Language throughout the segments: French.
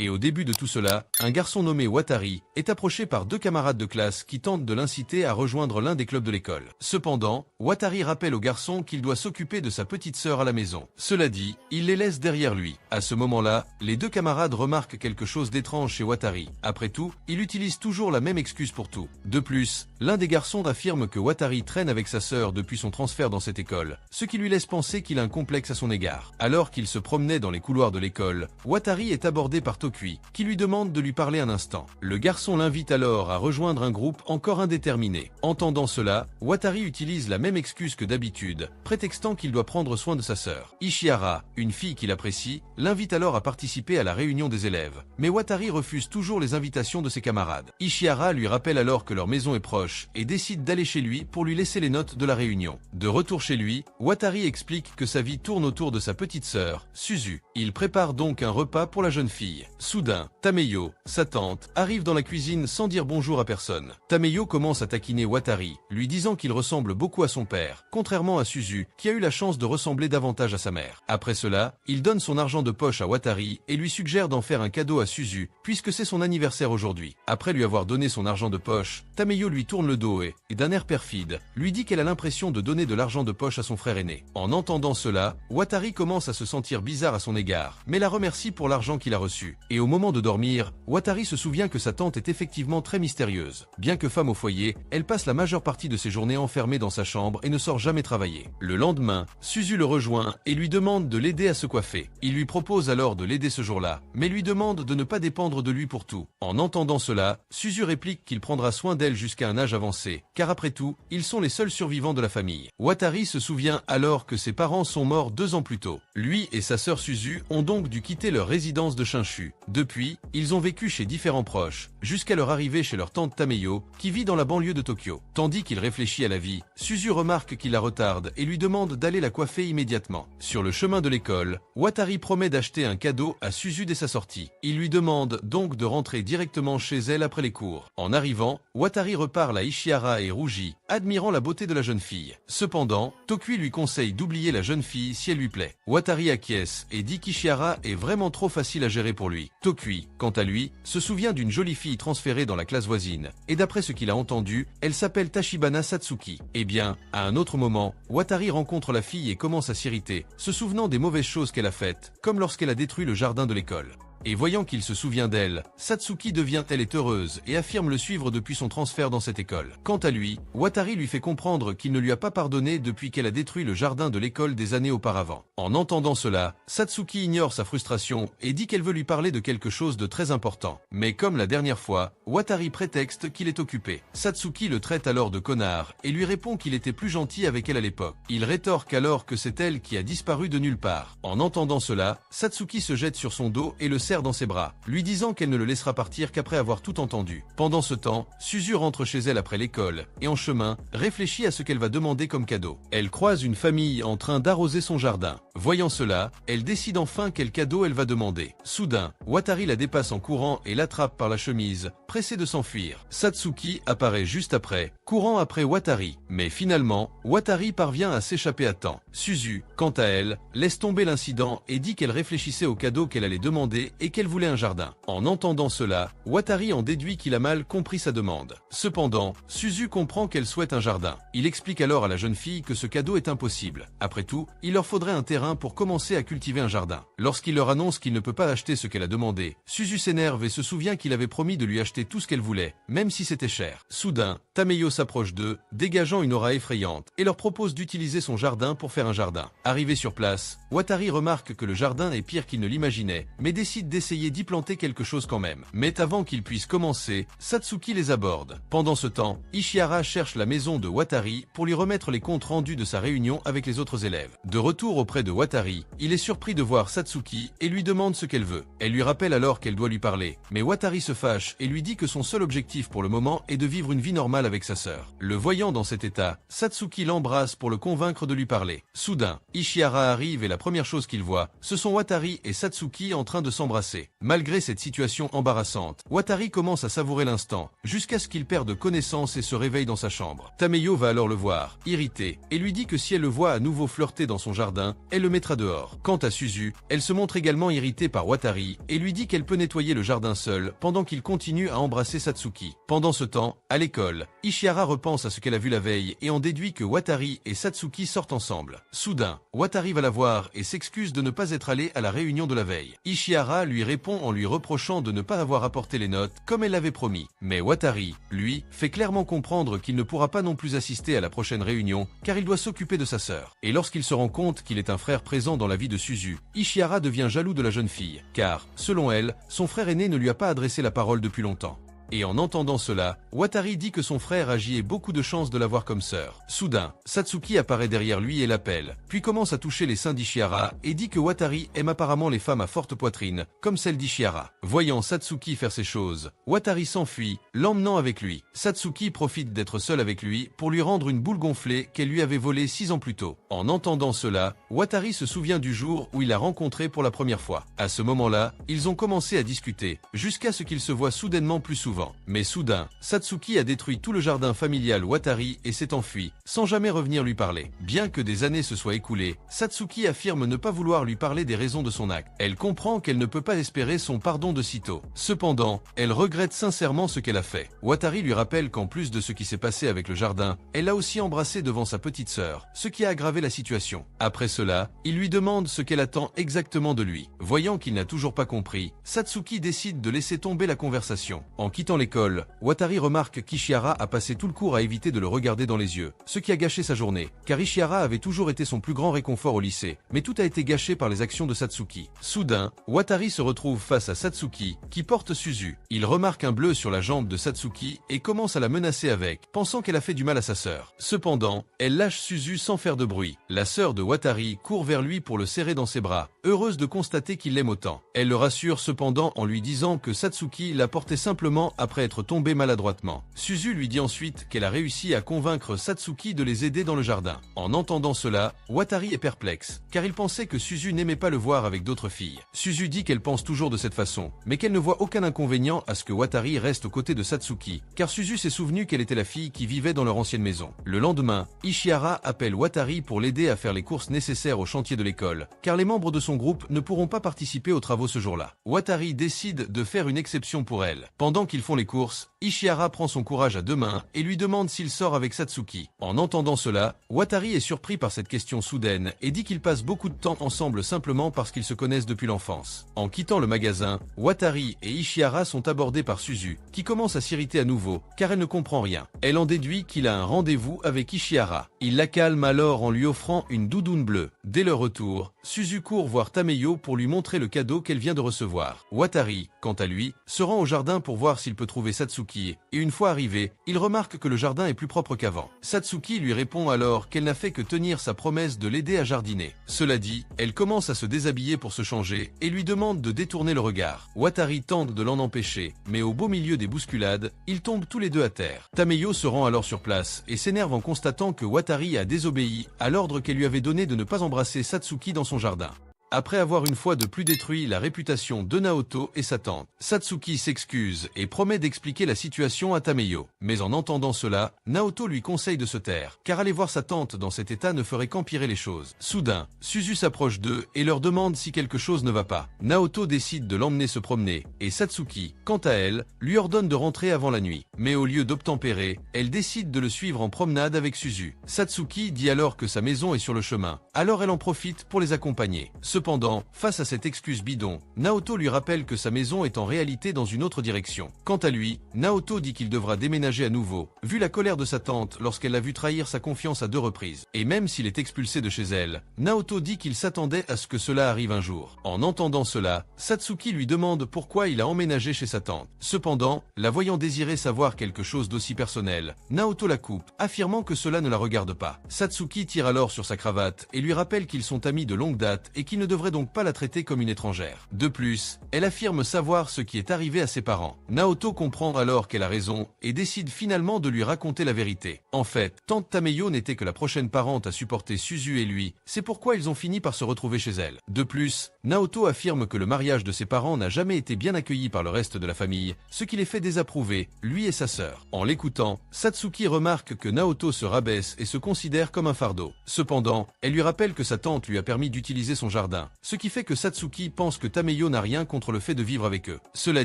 Et au début de tout cela, un garçon nommé Watari est approché par deux camarades de classe qui tentent de l'inciter à rejoindre l'un des clubs de l'école. Cependant, Watari rappelle au garçon qu'il doit s'occuper de sa petite sœur à la maison. Cela dit, il les laisse derrière lui. À ce moment-là, les deux camarades remarquent quelque chose d'étrange chez Watari. Après tout, il utilise toujours la même excuse pour tout. De plus, l'un des garçons affirme que Watari traîne avec sa sœur depuis son transfert dans cette école, ce qui lui laisse penser qu'il a un complexe à son égard. Alors qu'il se promenait dans les couloirs de l'école, Watari est abordé par Tokui, qui lui demande de lui parler un instant. Le garçon l'invite alors à rejoindre un groupe encore indéterminé. Entendant cela, Watari utilise la même excuse que d'habitude, prétextant qu'il doit prendre soin de sa sœur. Ishihara, une fille qu'il apprécie, l'invite alors à participer à la réunion des élèves. Mais Watari refuse toujours les invitations de ses camarades. Ishihara lui rappelle alors que leur maison est proche et décide d'aller chez lui pour lui laisser les notes de la réunion. De retour chez lui, Watari explique que sa vie tourne autour de sa petite sœur, Suzu. Il prépare donc un repas pour la jeune fille. Soudain, Tameyo, sa tante, arrive dans la cuisine sans dire bonjour à personne. Tameyo commence à taquiner Watari, lui disant qu'il ressemble beaucoup à son père, contrairement à Suzu, qui a eu la chance de ressembler davantage à sa mère. Après cela, il donne son argent de poche à Watari et lui suggère d'en faire un cadeau à Suzu, puisque c'est son anniversaire aujourd'hui. Après lui avoir donné son argent de poche, Tameyo lui tourne le dos et, d'un air perfide, lui dit qu'elle a l'impression de donner de l'argent de poche à son frère aîné. En entendant cela, Watari commence à se sentir bizarre à son égard, mais la remercie pour l'argent qu'il a reçu. Et au moment de dormir, Watari se souvient que sa tante est effectivement très mystérieuse. Bien que femme au foyer, elle passe la majeure partie de ses journées enfermée dans sa chambre et ne sort jamais travailler. Le lendemain, Suzu le rejoint et lui demande de l'aider à se coiffer. Il lui propose alors de l'aider ce jour-là, mais lui demande de ne pas dépendre de lui pour tout. En entendant cela, Suzu réplique qu'il prendra soin d'elle jusqu'à un âge avancé, car après tout, ils sont les seuls survivants de la famille. Watari se souvient alors que ses parents sont morts 2 ans plus tôt. Lui et sa sœur Suzu ont donc dû quitter leur résidence de Shinshu. Depuis, ils ont vécu chez différents proches, jusqu'à leur arrivée chez leur tante Tameyo, qui vit dans la banlieue de Tokyo. Tandis qu'il réfléchit à la vie, Suzu remarque qu'il la retarde et lui demande d'aller la coiffer immédiatement. Sur le chemin de l'école, Watari promet d'acheter un cadeau à Suzu dès sa sortie. Il lui demande donc de rentrer directement chez elle après les cours. En arrivant, Watari reparle à Ishihara et rougit, admirant la beauté de la jeune fille. Cependant, Tokui lui conseille d'oublier la jeune fille si elle lui plaît. Watari acquiesce et dit qu'Ishihara est vraiment trop facile à gérer pour lui. Tokui, quant à lui, se souvient d'une jolie fille transférée dans la classe voisine, et d'après ce qu'il a entendu, elle s'appelle Tachibana Satsuki. Eh bien, à un autre moment, Watari rencontre la fille et commence à s'irriter, se souvenant des mauvaises choses qu'elle a faites, comme lorsqu'elle a détruit le jardin de l'école. Et voyant qu'il se souvient d'elle, Satsuki devient elle est heureuse et affirme le suivre depuis son transfert dans cette école. Quant à lui, Watari lui fait comprendre qu'il ne lui a pas pardonné depuis qu'elle a détruit le jardin de l'école des années auparavant. En entendant cela, Satsuki ignore sa frustration et dit qu'elle veut lui parler de quelque chose de très important. Mais comme la dernière fois, Watari prétexte qu'il est occupé. Satsuki le traite alors de connard et lui répond qu'il était plus gentil avec elle à l'époque. Il rétorque alors que c'est elle qui a disparu de nulle part. En entendant cela, Satsuki se jette sur son dos et le serre dans ses bras, lui disant qu'elle ne le laissera partir qu'après avoir tout entendu. Pendant ce temps, Suzu rentre chez elle après l'école, et en chemin, réfléchit à ce qu'elle va demander comme cadeau. Elle croise une famille en train d'arroser son jardin. Voyant cela, elle décide enfin quel cadeau elle va demander. Soudain, Watari la dépasse en courant et l'attrape par la chemise, pressée de s'enfuir. Satsuki apparaît juste après, courant après Watari. Mais finalement, Watari parvient à s'échapper à temps. Suzu, quant à elle, laisse tomber l'incident et dit qu'elle réfléchissait au cadeau qu'elle allait demander et qu'elle voulait un jardin. En entendant cela, Watari en déduit qu'il a mal compris sa demande. Cependant, Suzu comprend qu'elle souhaite un jardin. Il explique alors à la jeune fille que ce cadeau est impossible. Après tout, il leur faudrait un terrain pour commencer à cultiver un jardin. Lorsqu'il leur annonce qu'il ne peut pas acheter ce qu'elle a demandé, Suzu s'énerve et se souvient qu'il avait promis de lui acheter tout ce qu'elle voulait, même si c'était cher. Soudain, Tameyo s'approche d'eux, dégageant une aura effrayante, et leur propose d'utiliser son jardin pour faire un jardin. Arrivé sur place, Watari remarque que le jardin est pire qu'il ne l'imaginait, mais décide d'essayer d'y planter quelque chose quand même. Mais avant qu'ils puissent commencer, Satsuki les aborde. Pendant ce temps, Ishihara cherche la maison de Watari pour lui remettre les comptes rendus de sa réunion avec les autres élèves. De retour auprès de Watari, il est surpris de voir Satsuki et lui demande ce qu'elle veut. Elle lui rappelle alors qu'elle doit lui parler, mais Watari se fâche et lui dit que son seul objectif pour le moment est de vivre une vie normale avec sa sœur. Le voyant dans cet état, Satsuki l'embrasse pour le convaincre de lui parler. Soudain, Ishihara arrive et la première chose qu'il voit, ce sont Watari et Satsuki en train de s'embrasser. l'embrasser. Malgré cette situation embarrassante, Watari commence à savourer l'instant, jusqu'à ce qu'il perde connaissance et se réveille dans sa chambre. Tameyo va alors le voir, irrité, et lui dit que si elle le voit à nouveau flirter dans son jardin, elle le mettra dehors. Quant à Suzu, elle se montre également irritée par Watari, et lui dit qu'elle peut nettoyer le jardin seule, pendant qu'il continue à embrasser Satsuki. Pendant ce temps, à l'école, Ishihara repense à ce qu'elle a vu la veille et en déduit que Watari et Satsuki sortent ensemble. Soudain, Watari va la voir et s'excuse de ne pas être allé à la réunion de la veille. Ishihara lui répond en lui reprochant de ne pas avoir apporté les notes comme elle l'avait promis. Mais Watari, lui, fait clairement comprendre qu'il ne pourra pas non plus assister à la prochaine réunion car il doit s'occuper de sa sœur. Et lorsqu'il se rend compte qu'il est un frère présent dans la vie de Suzu, Ishihara devient jaloux de la jeune fille, car, selon elle, son frère aîné ne lui a pas adressé la parole depuis longtemps. Et en entendant cela, Watari dit que son frère agit et beaucoup de chance de l'avoir comme sœur. Soudain, Satsuki apparaît derrière lui et l'appelle, puis commence à toucher les seins d'Ishihara et dit que Watari aime apparemment les femmes à forte poitrine, comme celle d'Ishihara. Voyant Satsuki faire ces choses, Watari s'enfuit, l'emmenant avec lui. Satsuki profite d'être seule avec lui pour lui rendre une boule gonflée qu'elle lui avait volée 6 ans plus tôt. En entendant cela, Watari se souvient du jour où il l'a rencontrée pour la première fois. À ce moment-là, ils ont commencé à discuter, jusqu'à ce qu'ils se voient soudainement plus souvent. Mais soudain, Satsuki a détruit tout le jardin familial Watari et s'est enfui, sans jamais revenir lui parler. Bien que des années se soient écoulées, Satsuki affirme ne pas vouloir lui parler des raisons de son acte. Elle comprend qu'elle ne peut pas espérer son pardon de sitôt. Cependant, elle regrette sincèrement ce qu'elle a fait. Watari lui rappelle qu'en plus de ce qui s'est passé avec le jardin, elle l'a aussi embrassé devant sa petite sœur, ce qui a aggravé la situation. Après cela, il lui demande ce qu'elle attend exactement de lui. Voyant qu'il n'a toujours pas compris, Satsuki décide de laisser tomber la conversation. En quittant l'école, Watari remarque qu'Ishihara a passé tout le cours à éviter de le regarder dans les yeux, ce qui a gâché sa journée, car Ishihara avait toujours été son plus grand réconfort au lycée, mais tout a été gâché par les actions de Satsuki. Soudain, Watari se retrouve face à Satsuki, qui porte Suzu. Il remarque un bleu sur la jambe de Satsuki et commence à la menacer avec, pensant qu'elle a fait du mal à sa sœur. Cependant, elle lâche Suzu sans faire de bruit. La sœur de Watari court vers lui pour le serrer dans ses bras, heureuse de constater qu'il l'aime autant. Elle le rassure cependant en lui disant que Satsuki l'a porté simplement après être tombée maladroitement. Suzu lui dit ensuite qu'elle a réussi à convaincre Satsuki de les aider dans le jardin. En entendant cela, Watari est perplexe, car il pensait que Suzu n'aimait pas le voir avec d'autres filles. Suzu dit qu'elle pense toujours de cette façon, mais qu'elle ne voit aucun inconvénient à ce que Watari reste aux côtés de Satsuki, car Suzu s'est souvenu qu'elle était la fille qui vivait dans leur ancienne maison. Le lendemain, Ishihara appelle Watari pour l'aider à faire les courses nécessaires au chantier de l'école, car les membres de son groupe ne pourront pas participer aux travaux ce jour-là. Watari décide de faire une exception pour elle. Pendant qu'ils font les courses, Ishihara prend son courage à deux mains et lui demande s'il sort avec Satsuki. En entendant cela, Watari est surpris par cette question soudaine et dit qu'ils passent beaucoup de temps ensemble simplement parce qu'ils se connaissent depuis l'enfance. En quittant le magasin, Watari et Ishihara sont abordés par Suzu, qui commence à s'irriter à nouveau, car elle ne comprend rien. Elle en déduit qu'il a un rendez-vous avec Ishihara. Il la calme alors en lui offrant une doudoune bleue. Dès leur retour, Suzu court voir Tameyo pour lui montrer le cadeau qu'elle vient de recevoir. Watari, quant à lui, se rend au jardin pour voir s'il peut trouver Satsuki, et une fois arrivé, il remarque que le jardin est plus propre qu'avant. Satsuki lui répond alors qu'elle n'a fait que tenir sa promesse de l'aider à jardiner. Cela dit, elle commence à se déshabiller pour se changer et lui demande de détourner le regard. Watari tente de l'en empêcher, mais au beau milieu des bousculades, ils tombent tous les deux à terre. Tameyo se rend alors sur place et s'énerve en constatant que Watari a désobéi à l'ordre qu'elle lui avait donné de ne pas embrasser Satsuki dans son jardin. Après avoir une fois de plus détruit la réputation de Naoto et sa tante, Satsuki s'excuse et promet d'expliquer la situation à Tameyo. Mais en entendant cela, Naoto lui conseille de se taire, car aller voir sa tante dans cet état ne ferait qu'empirer les choses. Soudain, Suzu s'approche d'eux et leur demande si quelque chose ne va pas. Naoto décide de l'emmener se promener, et Satsuki, quant à elle, lui ordonne de rentrer avant la nuit. Mais au lieu d'obtempérer, elle décide de le suivre en promenade avec Suzu. Satsuki dit alors que sa maison est sur le chemin, alors elle en profite pour les accompagner. Cependant, face à cette excuse bidon, Naoto lui rappelle que sa maison est en réalité dans une autre direction. Quant à lui, Naoto dit qu'il devra déménager à nouveau, vu la colère de sa tante lorsqu'elle l'a vu trahir sa confiance à 2 reprises. Et même s'il est expulsé de chez elle, Naoto dit qu'il s'attendait à ce que cela arrive un jour. En entendant cela, Satsuki lui demande pourquoi il a emménagé chez sa tante. Cependant, la voyant désirer savoir quelque chose d'aussi personnel, Naoto la coupe, affirmant que cela ne la regarde pas. Satsuki tire alors sur sa cravate et lui rappelle qu'ils sont amis de longue date et qu'ils ne devrait donc pas la traiter comme une étrangère. De plus, elle affirme savoir ce qui est arrivé à ses parents. Naoto comprend alors qu'elle a raison et décide finalement de lui raconter la vérité. En fait, tante Tameyo n'était que la prochaine parente à supporter Suzu et lui, c'est pourquoi ils ont fini par se retrouver chez elle. De plus, Naoto affirme que le mariage de ses parents n'a jamais été bien accueilli par le reste de la famille, ce qui les fait désapprouver, lui et sa sœur. En l'écoutant, Satsuki remarque que Naoto se rabaisse et se considère comme un fardeau. Cependant, elle lui rappelle que sa tante lui a permis d'utiliser son jardin, ce qui fait que Satsuki pense que Tameyo n'a rien contre le fait de vivre avec eux. Cela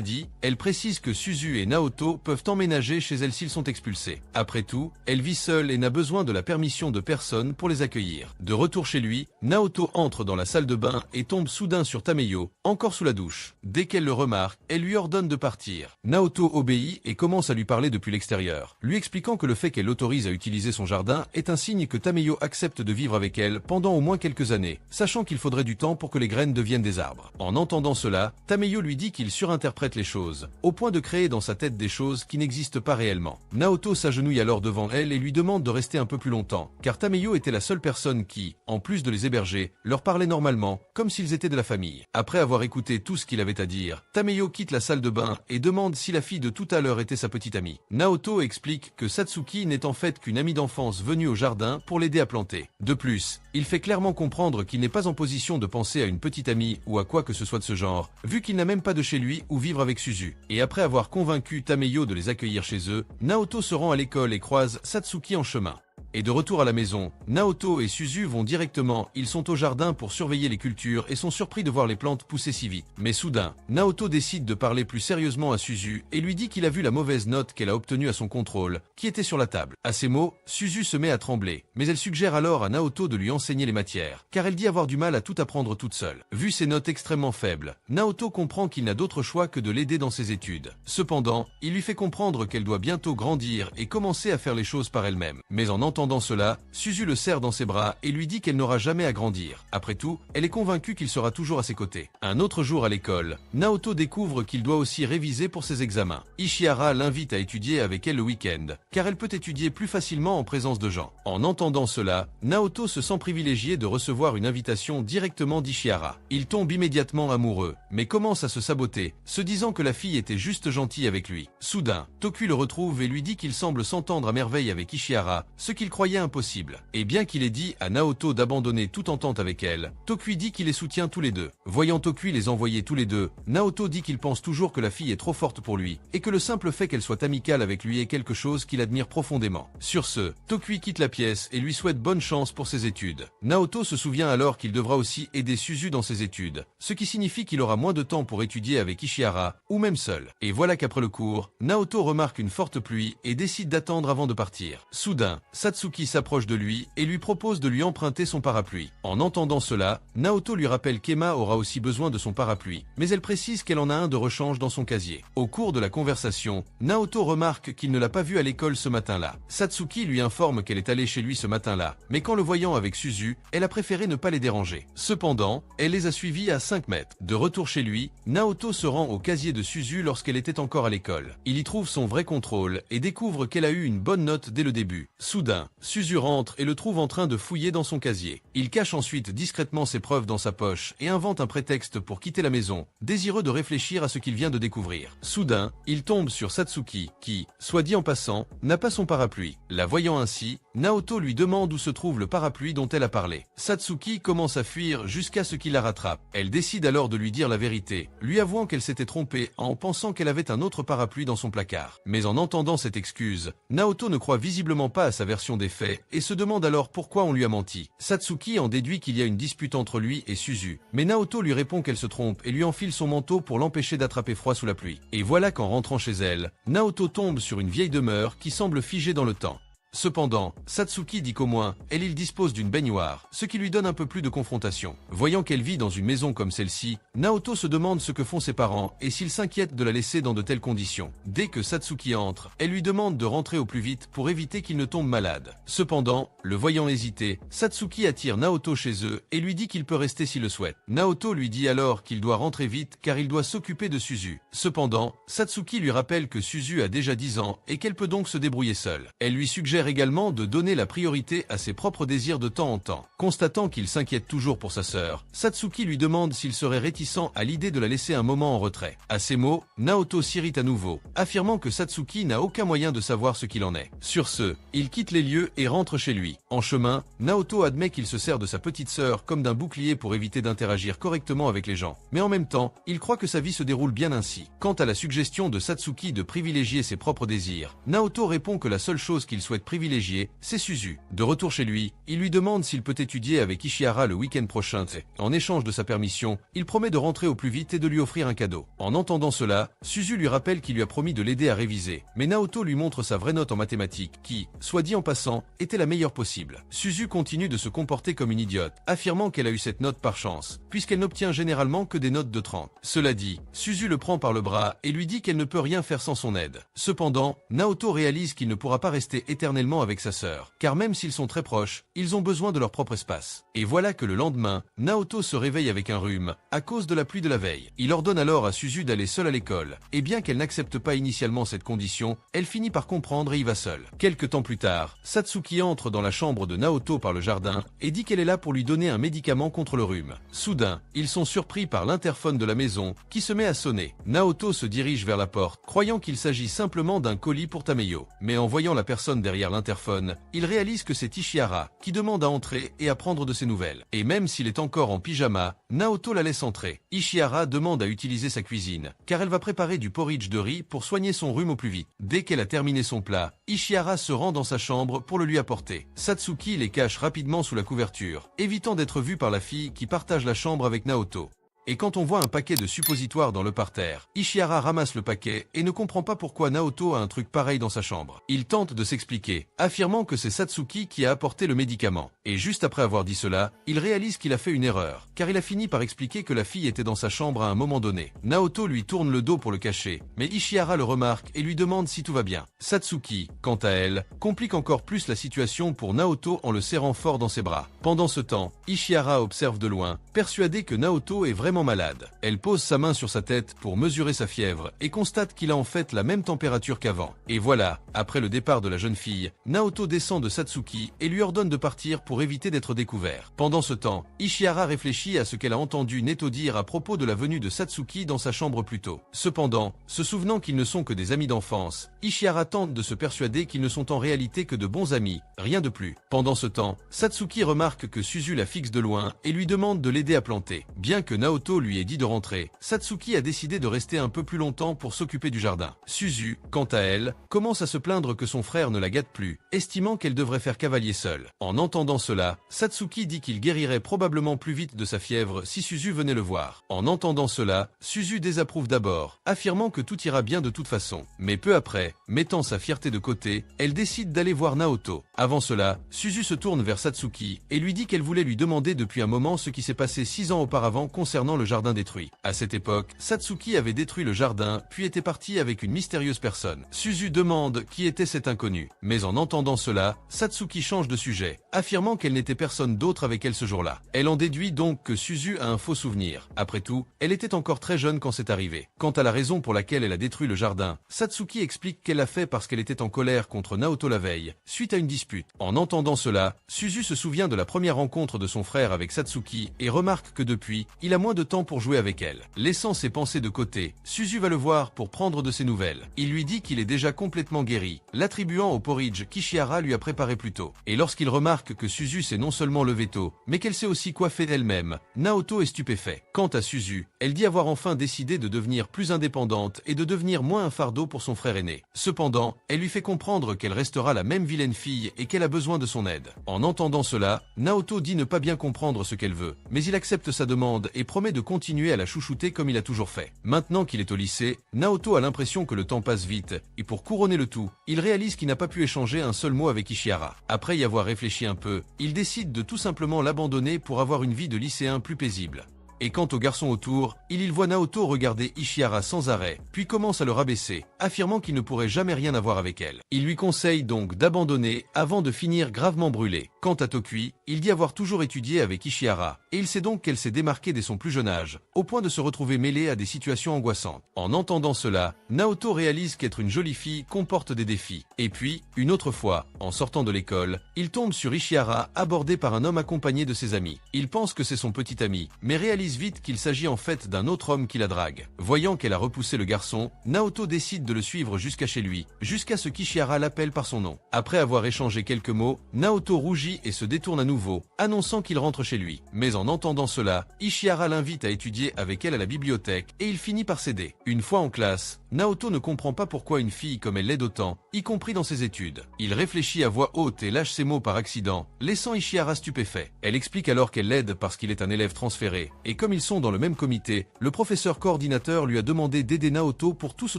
dit, elle précise que Suzu et Naoto peuvent emménager chez elle s'ils sont expulsés. Après tout, elle vit seule et n'a besoin de la permission de personne pour les accueillir. De retour chez lui, Naoto entre dans la salle de bain et tombe soudain sur Tameyo, encore sous la douche. Dès qu'elle le remarque, elle lui ordonne de partir. Naoto obéit et commence à lui parler depuis l'extérieur, lui expliquant que le fait qu'elle l'autorise à utiliser son jardin est un signe que Tameyo accepte de vivre avec elle pendant au moins quelques années, sachant qu'il faudrait du temps pour que les graines deviennent des arbres. En entendant cela, Tameyo lui dit qu'il surinterprète les choses, au point de créer dans sa tête des choses qui n'existent pas réellement. Naoto s'agenouille alors devant elle et lui demande de rester un peu plus longtemps, car Tameyo était la seule personne qui, en plus de les héberger, leur parlait normalement, comme s'ils étaient de la famille. Après avoir écouté tout ce qu'il avait à dire, Tameyo quitte la salle de bain et demande si la fille de tout à l'heure était sa petite amie. Naoto explique que Satsuki n'est en fait qu'une amie d'enfance venue au jardin pour l'aider à planter. De plus, il fait clairement comprendre qu'il n'est pas en position de penser à une petite amie ou à quoi que ce soit de ce genre, vu qu'il n'a même pas de chez lui où vivre avec Suzu. Et après avoir convaincu Tameyo de les accueillir chez eux, Naoto se rend à l'école et croise Satsuki en chemin. Et de retour à la maison, Naoto et Suzu vont directement, ils sont au jardin pour surveiller les cultures et sont surpris de voir les plantes pousser si vite. Mais soudain, Naoto décide de parler plus sérieusement à Suzu et lui dit qu'il a vu la mauvaise note qu'elle a obtenue à son contrôle, qui était sur la table. À ces mots, Suzu se met à trembler, mais elle suggère alors à Naoto de lui enseigner les matières, car elle dit avoir du mal à tout apprendre toute seule. Vu ses notes extrêmement faibles, Naoto comprend qu'il n'a d'autre choix que de l'aider dans ses études. Cependant, il lui fait comprendre qu'elle doit bientôt grandir et commencer à faire les choses par elle-même. Mais en entendant cela, Suzu le serre dans ses bras et lui dit qu'elle n'aura jamais à grandir. Après tout, elle est convaincue qu'il sera toujours à ses côtés. Un autre jour à l'école, Naoto découvre qu'il doit aussi réviser pour ses examens. Ishihara l'invite à étudier avec elle le week-end, car elle peut étudier plus facilement en présence de gens. En entendant cela, Naoto se sent privilégié de recevoir une invitation directement d'Ishihara. Il tombe immédiatement amoureux, mais commence à se saboter, se disant que la fille était juste gentille avec lui. Soudain, Tokui le retrouve et lui dit qu'il semble s'entendre à merveille avec Ishihara, ce qu'il croyait impossible. Et bien qu'il ait dit à Naoto d'abandonner toute entente avec elle, Tokui dit qu'il les soutient tous les deux. Voyant Tokui les envoyer tous les deux, Naoto dit qu'il pense toujours que la fille est trop forte pour lui, et que le simple fait qu'elle soit amicale avec lui est quelque chose qu'il admire profondément. Sur ce, Tokui quitte la pièce et lui souhaite bonne chance pour ses études. Naoto se souvient alors qu'il devra aussi aider Suzu dans ses études, ce qui signifie qu'il aura moins de temps pour étudier avec Ishihara, ou même seul. Et voilà qu'après le cours, Naoto remarque une forte pluie et décide d'attendre avant de partir. Soudain, Satsuki s'approche de lui et lui propose de lui emprunter son parapluie. En entendant cela, Naoto lui rappelle qu'Emma aura aussi besoin de son parapluie, mais elle précise qu'elle en a un de rechange dans son casier. Au cours de la conversation, Naoto remarque qu'il ne l'a pas vue à l'école ce matin-là. Satsuki lui informe qu'elle est allée chez lui ce matin-là, mais qu'en le voyant avec Suzu, elle a préféré ne pas les déranger. Cependant, elle les a suivis à 5 mètres. De retour chez lui, Naoto se rend au casier de Suzu lorsqu'elle était encore à l'école. Il y trouve son vrai contrôle et découvre qu'elle a eu une bonne note dès le début. Soudain, Suzu rentre et le trouve en train de fouiller dans son casier. Il cache ensuite discrètement ses preuves dans sa poche et invente un prétexte pour quitter la maison, désireux de réfléchir à ce qu'il vient de découvrir. Soudain, il tombe sur Satsuki, qui, soit dit en passant, n'a pas son parapluie. La voyant ainsi, Naoto lui demande où se trouve le parapluie dont elle a parlé. Satsuki commence à fuir jusqu'à ce qu'il la rattrape. Elle décide alors de lui dire la vérité, lui avouant qu'elle s'était trompée en pensant qu'elle avait un autre parapluie dans son placard. Mais en entendant cette excuse, Naoto ne croit visiblement pas à sa version des faits et se demande alors pourquoi on lui a menti. Satsuki en déduit qu'il y a une dispute entre lui et Suzu, mais Naoto lui répond qu'elle se trompe et lui enfile son manteau pour l'empêcher d'attraper froid sous la pluie. Et voilà qu'en rentrant chez elle, Naoto tombe sur une vieille demeure qui semble figée dans le temps. Cependant, Satsuki dit qu'au moins, il dispose d'une baignoire, ce qui lui donne un peu plus de confrontation. Voyant qu'elle vit dans une maison comme celle-ci, Naoto se demande ce que font ses parents et s'ils s'inquiètent de la laisser dans de telles conditions. Dès que Satsuki entre, elle lui demande de rentrer au plus vite pour éviter qu'il ne tombe malade. Cependant, le voyant hésiter, Satsuki attire Naoto chez eux et lui dit qu'il peut rester s'il le souhaite. Naoto lui dit alors qu'il doit rentrer vite car il doit s'occuper de Suzu. Cependant, Satsuki lui rappelle que Suzu a déjà 10 ans et qu'elle peut donc se débrouiller seule. Elle lui suggère suggère également de donner la priorité à ses propres désirs de temps en temps. Constatant qu'il s'inquiète toujours pour sa sœur, Satsuki lui demande s'il serait réticent à l'idée de la laisser un moment en retrait. À ces mots, Naoto s'irrite à nouveau, affirmant que Satsuki n'a aucun moyen de savoir ce qu'il en est. Sur ce, il quitte les lieux et rentre chez lui. En chemin, Naoto admet qu'il se sert de sa petite sœur comme d'un bouclier pour éviter d'interagir correctement avec les gens. Mais en même temps, il croit que sa vie se déroule bien ainsi. Quant à la suggestion de Satsuki de privilégier ses propres désirs, Naoto répond que la seule chose qu'il souhaite privilégier, c'est Suzu. De retour chez lui, il lui demande s'il peut étudier avec Ishihara le week-end prochain. En échange de sa permission, il promet de rentrer au plus vite et de lui offrir un cadeau. En entendant cela, Suzu lui rappelle qu'il lui a promis de l'aider à réviser, mais Naoto lui montre sa vraie note en mathématiques qui, soit dit en passant, était la meilleure possible. Suzu continue de se comporter comme une idiote, affirmant qu'elle a eu cette note par chance, puisqu'elle n'obtient généralement que des notes de 30. Cela dit, Suzu le prend par le bras et lui dit qu'elle ne peut rien faire sans son aide. Cependant, Naoto réalise qu'il ne pourra pas rester éternellement avec sa sœur, car même s'ils sont très proches, ils ont besoin de leur propre espace. Et voilà que le lendemain, Naoto se réveille avec un rhume, à cause de la pluie de la veille. Il ordonne alors à Suzu d'aller seule à l'école, et bien qu'elle n'accepte pas initialement cette condition, elle finit par comprendre et y va seule. Quelque temps plus tard, Satsuki entre dans la chambre de Naoto par le jardin, et dit qu'elle est là pour lui donner un médicament contre le rhume. Soudain, ils sont surpris par l'interphone de la maison, qui se met à sonner. Naoto se dirige vers la porte, croyant qu'il s'agit simplement d'un colis pour Tameyo. Mais en voyant la personne derrière l'interphone, il réalise que c'est Ishihara, qui demande à entrer et à prendre de ses nouvelles. Et même s'il est encore en pyjama, Naoto la laisse entrer. Ishihara demande à utiliser sa cuisine, car elle va préparer du porridge de riz pour soigner son rhume au plus vite. Dès qu'elle a terminé son plat, Ishihara se rend dans sa chambre pour le lui apporter. Satsuki les cache rapidement sous la couverture, évitant d'être vu par la fille qui partage la chambre avec Naoto. Et quand on voit un paquet de suppositoires dans le parterre, Ishihara ramasse le paquet et ne comprend pas pourquoi Naoto a un truc pareil dans sa chambre. Il tente de s'expliquer, affirmant que c'est Satsuki qui a apporté le médicament. Et juste après avoir dit cela, il réalise qu'il a fait une erreur, car il a fini par expliquer que la fille était dans sa chambre à un moment donné. Naoto lui tourne le dos pour le cacher, mais Ishihara le remarque et lui demande si tout va bien. Satsuki, quant à elle, complique encore plus la situation pour Naoto en le serrant fort dans ses bras. Pendant ce temps, Ishihara observe de loin, persuadée que Naoto est vraiment malade. Elle pose sa main sur sa tête pour mesurer sa fièvre et constate qu'il a en fait la même température qu'avant. Et voilà, après le départ de la jeune fille, Naoto descend de Satsuki et lui ordonne de partir pour éviter d'être découvert. Pendant ce temps, Ishihara réfléchit à ce qu'elle a entendu Neto dire à propos de la venue de Satsuki dans sa chambre plus tôt. Cependant, se souvenant qu'ils ne sont que des amis d'enfance, Ishihara tente de se persuader qu'ils ne sont en réalité que de bons amis, rien de plus. Pendant ce temps, Satsuki remarque que Suzu la fixe de loin et lui demande de l'aider à planter. Bien que Naoto lui ait dit de rentrer, Satsuki a décidé de rester un peu plus longtemps pour s'occuper du jardin. Suzu, quant à elle, commence à se plaindre que son frère ne la gâte plus, estimant qu'elle devrait faire cavalier seule. En entendant cela, Satsuki dit qu'il guérirait probablement plus vite de sa fièvre si Suzu venait le voir. En entendant cela, Suzu désapprouve d'abord, affirmant que tout ira bien de toute façon. Mais peu après, mettant sa fierté de côté, elle décide d'aller voir Naoto. Avant cela, Suzu se tourne vers Satsuki et lui dit qu'elle voulait lui demander depuis un moment ce qui s'est passé 6 ans auparavant concernant le jardin détruit. À cette époque, Satsuki avait détruit le jardin puis était parti avec une mystérieuse personne. Suzu demande qui était cet inconnu. Mais en entendant cela, Satsuki change de sujet, affirmant qu'elle n'était personne d'autre avec elle ce jour-là. Elle en déduit donc que Suzu a un faux souvenir. Après tout, elle était encore très jeune quand c'est arrivé. Quant à la raison pour laquelle elle a détruit le jardin, Satsuki explique qu'elle l'a fait parce qu'elle était en colère contre Naoto la veille, suite à une dispute. En entendant cela, Suzu se souvient de la première rencontre de son frère avec Satsuki et remarque que depuis, il a moins de temps pour jouer avec elle. Laissant ses pensées de côté, Suzu va le voir pour prendre de ses nouvelles. Il lui dit qu'il est déjà complètement guéri, l'attribuant au porridge qu'Ishihara lui a préparé plus tôt. Et lorsqu'il remarque que Suzu sait non seulement lever tôt, mais qu'elle sait aussi coiffer elle-même, Naoto est stupéfait. Quant à Suzu, elle dit avoir enfin décidé de devenir plus indépendante et de devenir moins un fardeau pour son frère aîné. Cependant, elle lui fait comprendre qu'elle restera la même vilaine fille et qu'elle a besoin de son aide. En entendant cela, Naoto dit ne pas bien comprendre ce qu'elle veut, mais il accepte sa demande et promet de continuer à la chouchouter comme il a toujours fait. Maintenant qu'il est au lycée, Naoto a l'impression que le temps passe vite, et pour couronner le tout, il réalise qu'il n'a pas pu échanger un seul mot avec Ishihara. Après y avoir réfléchi un peu, il décide de tout simplement l'abandonner pour avoir une vie de lycéen plus paisible. Et quant au garçon autour, il voit Naoto regarder Ishihara sans arrêt, puis commence à le rabaisser, affirmant qu'il ne pourrait jamais rien avoir avec elle. Il lui conseille donc d'abandonner avant de finir gravement brûlé. Quant à Tokui, il dit avoir toujours étudié avec Ishihara, et il sait donc qu'elle s'est démarquée dès son plus jeune âge, au point de se retrouver mêlée à des situations angoissantes. En entendant cela, Naoto réalise qu'être une jolie fille comporte des défis. Et puis, une autre fois, en sortant de l'école, il tombe sur Ishihara abordé par un homme accompagné de ses amis. Il pense que c'est son petit ami, mais réalise vite qu'il s'agit en fait d'un autre homme qui la drague. Voyant qu'elle a repoussé le garçon, Naoto décide de le suivre jusqu'à chez lui, jusqu'à ce qu'Ishihara l'appelle par son nom. Après avoir échangé quelques mots, Naoto rougit et se détourne à nouveau, annonçant qu'il rentre chez lui. Mais en entendant cela, Ishihara l'invite à étudier avec elle à la bibliothèque et il finit par céder. Une fois en classe, Naoto ne comprend pas pourquoi une fille comme elle l'aide autant, y compris dans ses études. Il réfléchit à voix haute et lâche ses mots par accident, laissant Ishihara stupéfait. Elle explique alors qu'elle l'aide parce qu'il est un élève transféré, et comme ils sont dans le même comité, le professeur coordinateur lui a demandé d'aider Naoto pour tout ce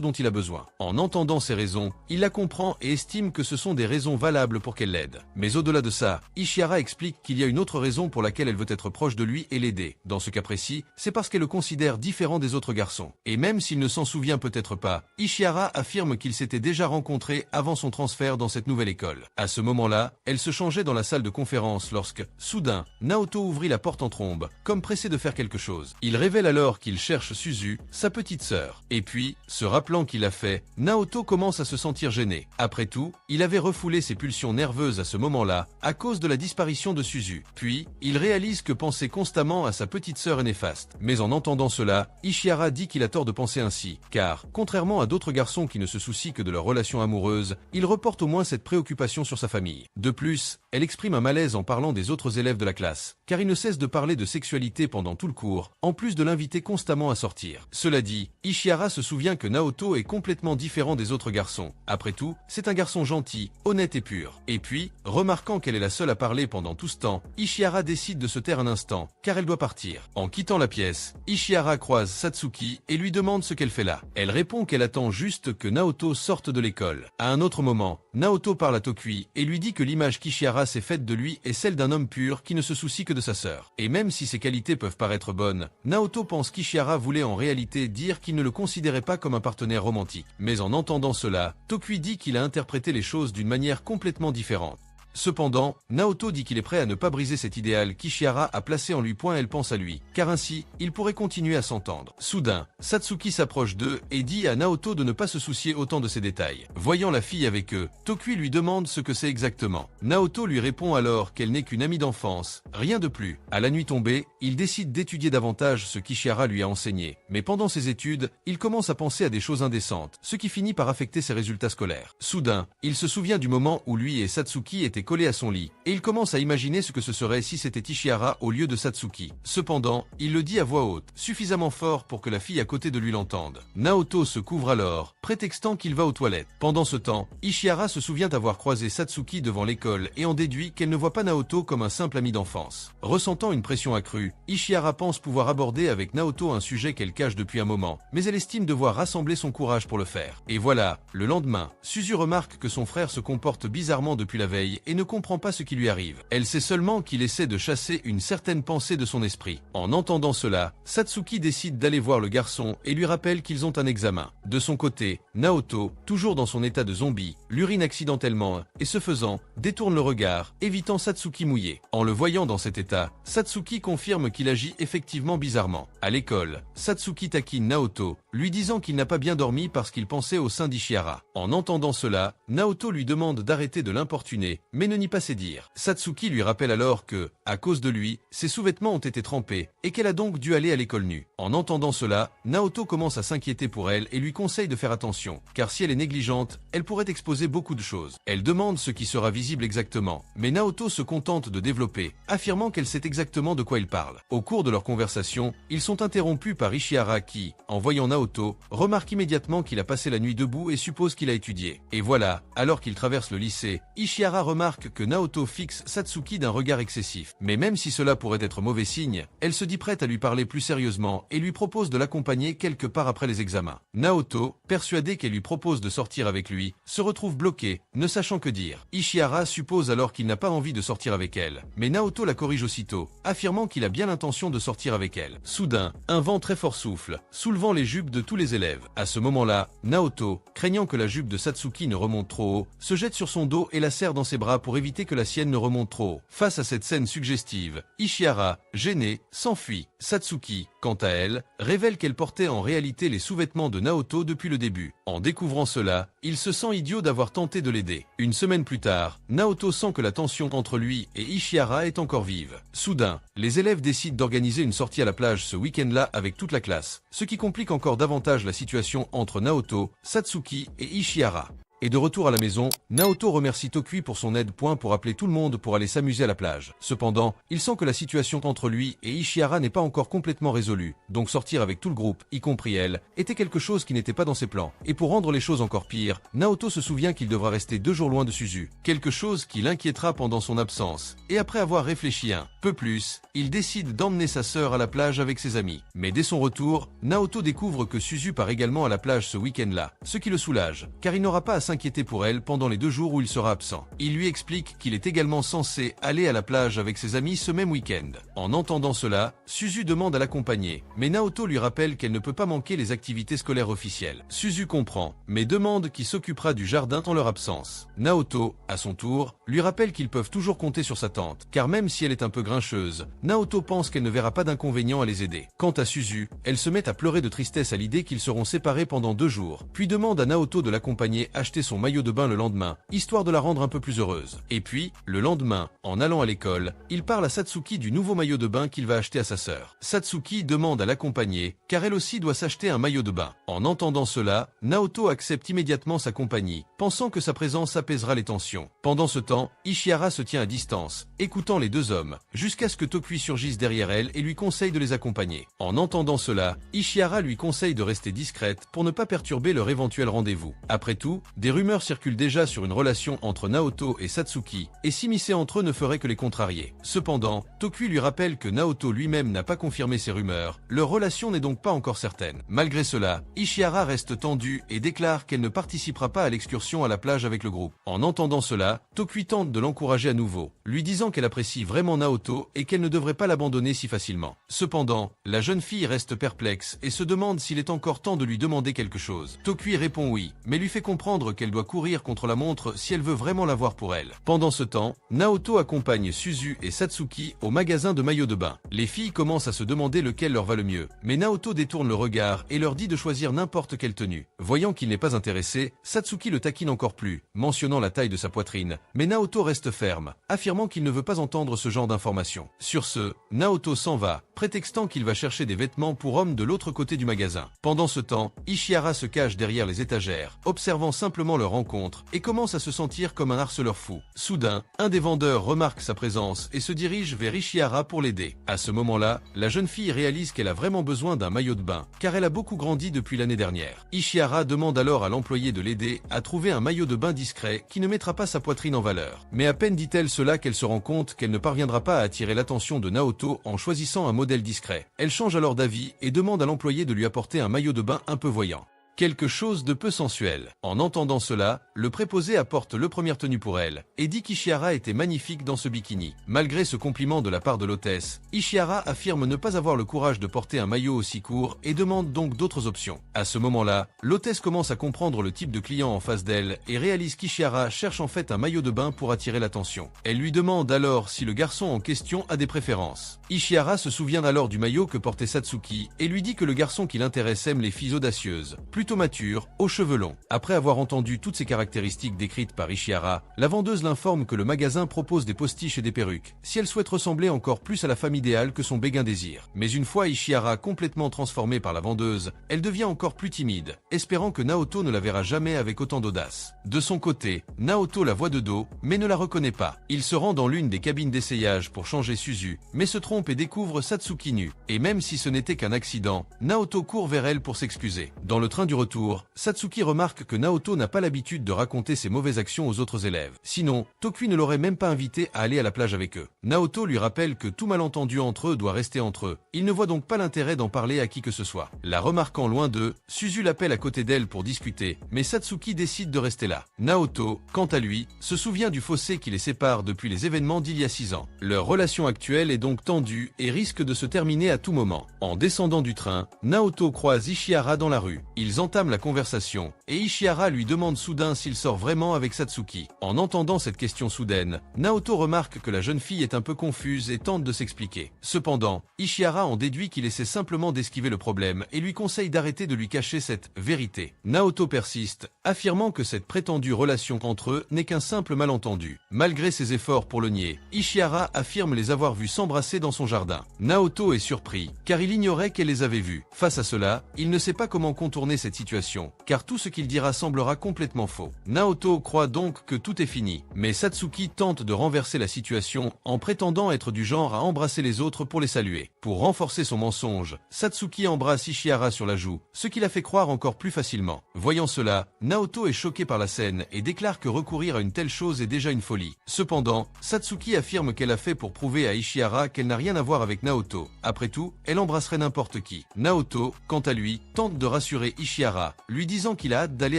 dont il a besoin. En entendant ces raisons, il la comprend et estime que ce sont des raisons valables pour qu'elle l'aide. Mais au-delà de ça, Ishihara explique qu'il y a une autre raison pour laquelle elle veut être proche de lui et l'aider. Dans ce cas précis, c'est parce qu'elle le considère différent des autres garçons. Et même s'il ne s'en souvient peut-être pas, Ishihara affirme qu'ils s'étaient déjà rencontrés avant son transfert dans cette nouvelle école. À ce moment-là, elle se changeait dans la salle de conférence lorsque, soudain, Naoto ouvrit la porte en trombe, comme pressé de faire quelque chose. Il révèle alors qu'il cherche Suzu, sa petite sœur. Et puis, se rappelant qu'il a fait, Naoto commence à se sentir gêné. Après tout, il avait refoulé ses pulsions nerveuses à ce moment-là, à cause de la disparition de Suzu. Puis, il réalise que penser constamment à sa petite sœur est néfaste. Mais en entendant cela, Ishihara dit qu'il a tort de penser ainsi, car, contrairement à d'autres garçons qui ne se soucient que de leur relation amoureuse, il reporte au moins cette préoccupation sur sa famille. De plus, elle exprime un malaise en parlant des autres élèves de la classe, car il ne cesse de parler de sexualité pendant tout le cours, en plus de l'inviter constamment à sortir. Cela dit, Ishihara se souvient que Naoto est complètement différent des autres garçons. Après tout, c'est un garçon gentil, honnête et pur. Et puis, remarquant qu'elle est la seule à parler pendant tout ce temps, Ishihara décide de se taire un instant, car elle doit partir. En quittant la pièce, Ishihara croise Satsuki et lui demande ce qu'elle fait là. Elle répond qu'elle attend juste que Naoto sorte de l'école. À un autre moment, Naoto parle à Tokui et lui dit que l'image qu'Ishihara s'est faite de lui est celle d'un homme pur qui ne se soucie que de sa sœur. Et même si ses qualités peuvent paraître bonnes, Naoto pense qu'Ishihara voulait en réalité dire qu'il ne le considérait pas comme un partenaire romantique. Mais en entendant cela, Tokui dit qu'il a interprété les choses d'une manière complètement différente. Cependant, Naoto dit qu'il est prêt à ne pas briser cet idéal qu'Ishihara a placé en lui. Elle pense à lui, car ainsi, il pourrait continuer à s'entendre. Soudain, Satsuki s'approche d'eux et dit à Naoto de ne pas se soucier autant de ces détails. Voyant la fille avec eux, Tokui lui demande ce que c'est exactement. Naoto lui répond alors qu'elle n'est qu'une amie d'enfance, rien de plus. À la nuit tombée, il décide d'étudier davantage ce qu'Ishihara lui a enseigné. Mais pendant ses études, il commence à penser à des choses indécentes, ce qui finit par affecter ses résultats scolaires. Soudain, il se souvient du moment où lui et Satsuki étaient collé à son lit, et il commence à imaginer ce que ce serait si c'était Ishihara au lieu de Satsuki. Cependant, il le dit à voix haute, suffisamment fort pour que la fille à côté de lui l'entende. Naoto se couvre alors, prétextant qu'il va aux toilettes. Pendant ce temps, Ishihara se souvient avoir croisé Satsuki devant l'école et en déduit qu'elle ne voit pas Naoto comme un simple ami d'enfance. Ressentant une pression accrue, Ishihara pense pouvoir aborder avec Naoto un sujet qu'elle cache depuis un moment, mais elle estime devoir rassembler son courage pour le faire. Et voilà, le lendemain, Suzu remarque que son frère se comporte bizarrement depuis la veille et ne comprend pas ce qui lui arrive. Elle sait seulement qu'il essaie de chasser une certaine pensée de son esprit. En entendant cela, Satsuki décide d'aller voir le garçon et lui rappelle qu'ils ont un examen. De son côté, Naoto, toujours dans son état de zombie, l'urine accidentellement et ce faisant, détourne le regard, évitant Satsuki mouillé. En le voyant dans cet état, Satsuki confirme qu'il agit effectivement bizarrement. À l'école, Satsuki taquine Naoto, lui disant qu'il n'a pas bien dormi parce qu'il pensait au sein d'Ishihara. En entendant cela, Naoto lui demande d'arrêter de l'importuner, mais ne nie pas ses dires. Satsuki lui rappelle alors que, à cause de lui, ses sous-vêtements ont été trempés, et qu'elle a donc dû aller à l'école nue. En entendant cela, Naoto commence à s'inquiéter pour elle et lui conseille de faire attention, car si elle est négligente, elle pourrait exposer beaucoup de choses. Elle demande ce qui sera visible exactement, mais Naoto se contente de développer, affirmant qu'elle sait exactement de quoi il parle. Au cours de leur conversation, ils sont interrompus par Ishihara qui, en voyant Naoto, remarque immédiatement qu'il a passé la nuit debout et suppose qu'il a étudié. Et voilà, alors qu'il traverse le lycée, Ishihara remarque que Naoto fixe Satsuki d'un regard excessif. Mais même si cela pourrait être mauvais signe, elle se dit prête à lui parler plus sérieusement et lui propose de l'accompagner quelque part après les examens. Naoto, persuadé qu'elle lui propose de sortir avec lui, se retrouve bloqué, ne sachant que dire. Ishihara suppose alors qu'il n'a pas envie de sortir avec elle, mais Naoto la corrige aussitôt, affirmant qu'il a bien l'intention de sortir avec elle. Soudain, un vent très fort souffle, soulevant les jupes groupe de tous les élèves. À ce moment-là, Naoto, craignant que la jupe de Satsuki ne remonte trop haut, se jette sur son dos et la serre dans ses bras pour éviter que la sienne ne remonte trop haut. Face à cette scène suggestive, Ishihara, gênée, s'enfuit. Satsuki, quant à elle, révèle qu'elle portait en réalité les sous-vêtements de Naoto depuis le début. En découvrant cela, il se sent idiot d'avoir tenté de l'aider. Une semaine plus tard, Naoto sent que la tension entre lui et Ishihara est encore vive. Soudain, les élèves décident d'organiser une sortie à la plage ce week-end-là avec toute la classe, ce qui complique encore davantage la situation entre Naoto, Satsuki et Ishihara. Et de retour à la maison, Naoto remercie Tokui pour son aide. Pour appeler tout le monde pour aller s'amuser à la plage. Cependant, il sent que la situation entre lui et Ishihara n'est pas encore complètement résolue, donc sortir avec tout le groupe, y compris elle, était quelque chose qui n'était pas dans ses plans. Et pour rendre les choses encore pires, Naoto se souvient qu'il devra rester 2 jours loin de Suzu, quelque chose qui l'inquiétera pendant son absence. Et après avoir réfléchi un peu plus, il décide d'emmener sa sœur à la plage avec ses amis. Mais dès son retour, Naoto découvre que Suzu part également à la plage ce week-end-là, ce qui le soulage, car il n'aura pas à s'inquiéter pour elle pendant les 2 jours où il sera absent. Il lui explique qu'il est également censé aller à la plage avec ses amis ce même week-end. En entendant cela, Suzu demande à l'accompagner, mais Naoto lui rappelle qu'elle ne peut pas manquer les activités scolaires officielles. Suzu comprend, mais demande qui s'occupera du jardin en leur absence. Naoto, à son tour, lui rappelle qu'ils peuvent toujours compter sur sa tante, car même si elle est un peu grincheuse, Naoto pense qu'elle ne verra pas d'inconvénient à les aider. Quant à Suzu, elle se met à pleurer de tristesse à l'idée qu'ils seront séparés pendant 2 jours, puis demande à Naoto de l'accompagner acheter son maillot de bain le lendemain, histoire de la rendre un peu plus heureuse. Et puis, le lendemain, en allant à l'école, il parle à Satsuki du nouveau maillot de bain qu'il va acheter à sa sœur. Satsuki demande à l'accompagner, car elle aussi doit s'acheter un maillot de bain. En entendant cela, Naoto accepte immédiatement sa compagnie, pensant que sa présence apaisera les tensions. Pendant ce temps, Ishihara se tient à distance, écoutant les 2 hommes, jusqu'à ce que Tokui surgisse derrière elle et lui conseille de les accompagner. En entendant cela, Ishihara lui conseille de rester discrète pour ne pas perturber leur éventuel rendez-vous. Après tout, des rumeurs circulent déjà sur une relation entre Naoto et Satsuki, et s'immiscer entre eux ne ferait que les contrarier. Cependant, Tokui lui rappelle que Naoto lui-même n'a pas confirmé ces rumeurs, leur relation n'est donc pas encore certaine. Malgré cela, Ishihara reste tendue et déclare qu'elle ne participera pas à l'excursion à la plage avec le groupe. En entendant cela, Tokui tente de l'encourager à nouveau, lui disant qu'elle apprécie vraiment Naoto et qu'elle ne devrait pas l'abandonner si facilement. Cependant, la jeune fille reste perplexe et se demande s'il est encore temps de lui demander quelque chose. Tokui répond oui, mais lui fait comprendre qu'elle doit courir contre la montre si elle veut vraiment l'avoir pour elle. Pendant ce temps, Naoto accompagne Suzu et Satsuki au magasin de maillots de bain. Les filles commencent à se demander lequel leur va le mieux, mais Naoto détourne le regard et leur dit de choisir n'importe quelle tenue. Voyant qu'il n'est pas intéressé, Satsuki le taquine encore plus, mentionnant la taille de sa poitrine, mais Naoto reste ferme, affirmant qu'il ne veut pas entendre ce genre d'informations. Sur ce, Naoto s'en va, prétextant qu'il va chercher des vêtements pour hommes de l'autre côté du magasin. Pendant ce temps, Ishihara se cache derrière les étagères, observant simplement leur rencontre, et commence à se sentir comme un harceleur fou. Soudain, un des vendeurs remarque sa présence et se dirige vers Ishihara pour l'aider. À ce moment-là, la jeune fille réalise qu'elle a vraiment besoin d'un maillot de bain, car elle a beaucoup grandi depuis l'année dernière. Ishihara demande alors à l'employé de l'aider à trouver un maillot de bain discret qui ne mettra pas sa poitrine en valeur. Mais à peine dit-elle cela qu'elle se rend compte qu'elle ne parviendra pas à attirer l'attention de Naoto en choisissant un modèle discret. Elle change alors d'avis et demande à l'employé de lui apporter un maillot de bain un peu voyant. Quelque chose de peu sensuel. En entendant cela, le préposé apporte le première tenue pour elle, et dit qu'Ishihara était magnifique dans ce bikini. Malgré ce compliment de la part de l'hôtesse, Ishihara affirme ne pas avoir le courage de porter un maillot aussi court et demande donc d'autres options. À ce moment-là, l'hôtesse commence à comprendre le type de client en face d'elle et réalise qu'Ishihara cherche en fait un maillot de bain pour attirer l'attention. Elle lui demande alors si le garçon en question a des préférences. Ishihara se souvient alors du maillot que portait Satsuki et lui dit que le garçon qui l'intéresse aime les filles audacieuses, plutôt mature, aux cheveux longs. Après avoir entendu toutes ces caractéristiques décrites par Ishihara, la vendeuse l'informe que le magasin propose des postiches et des perruques, si elle souhaite ressembler encore plus à la femme idéale que son béguin désire. Mais une fois Ishihara complètement transformée par la vendeuse, elle devient encore plus timide, espérant que Naoto ne la verra jamais avec autant d'audace. De son côté, Naoto la voit de dos, mais ne la reconnaît pas. Il se rend dans l'une des cabines d'essayage pour changer Suzu, mais se trompe et découvre Satsuki nue. Et même si ce n'était qu'un accident, Naoto court vers elle pour s'excuser. Dans le train du du retour, Satsuki remarque que Naoto n'a pas l'habitude de raconter ses mauvaises actions aux autres élèves. Sinon, Tokui ne l'aurait même pas invité à aller à la plage avec eux. Naoto lui rappelle que tout malentendu entre eux doit rester entre eux. Il ne voit donc pas l'intérêt d'en parler à qui que ce soit. La remarquant loin d'eux, Suzu l'appelle à côté d'elle pour discuter, mais Satsuki décide de rester là. Naoto, quant à lui, se souvient du fossé qui les sépare depuis les événements d'il y a 6 ans. Leur relation actuelle est donc tendue et risque de se terminer à tout moment. En descendant du train, Naoto croise Ishihara dans la rue. Ils entament la conversation, et Ishihara lui demande soudain s'il sort vraiment avec Satsuki. En entendant cette question soudaine, Naoto remarque que la jeune fille est un peu confuse et tente de s'expliquer. Cependant, Ishihara en déduit qu'il essaie simplement d'esquiver le problème et lui conseille d'arrêter de lui cacher cette vérité. Naoto persiste, affirmant que cette prétendue relation entre eux n'est qu'un simple malentendu. Malgré ses efforts pour le nier, Ishihara affirme les avoir vus s'embrasser dans son jardin. Naoto est surpris, car il ignorait qu'elle les avait vus. Face à cela, il ne sait pas comment contourner cette situation, car tout ce qu'il dira semblera complètement faux. Naoto croit donc que tout est fini, mais Satsuki tente de renverser la situation en prétendant être du genre à embrasser les autres pour les saluer. Pour renforcer son mensonge, Satsuki embrasse Ishihara sur la joue, ce qui la fait croire encore plus facilement. Voyant cela, Naoto est choqué par la scène et déclare que recourir à une telle chose est déjà une folie. Cependant, Satsuki affirme qu'elle a fait pour prouver à Ishihara qu'elle n'a rien à voir avec Naoto. Après tout, elle embrasserait n'importe qui. Naoto, quant à lui, tente de rassurer Ishihara, lui disant qu'il a hâte d'aller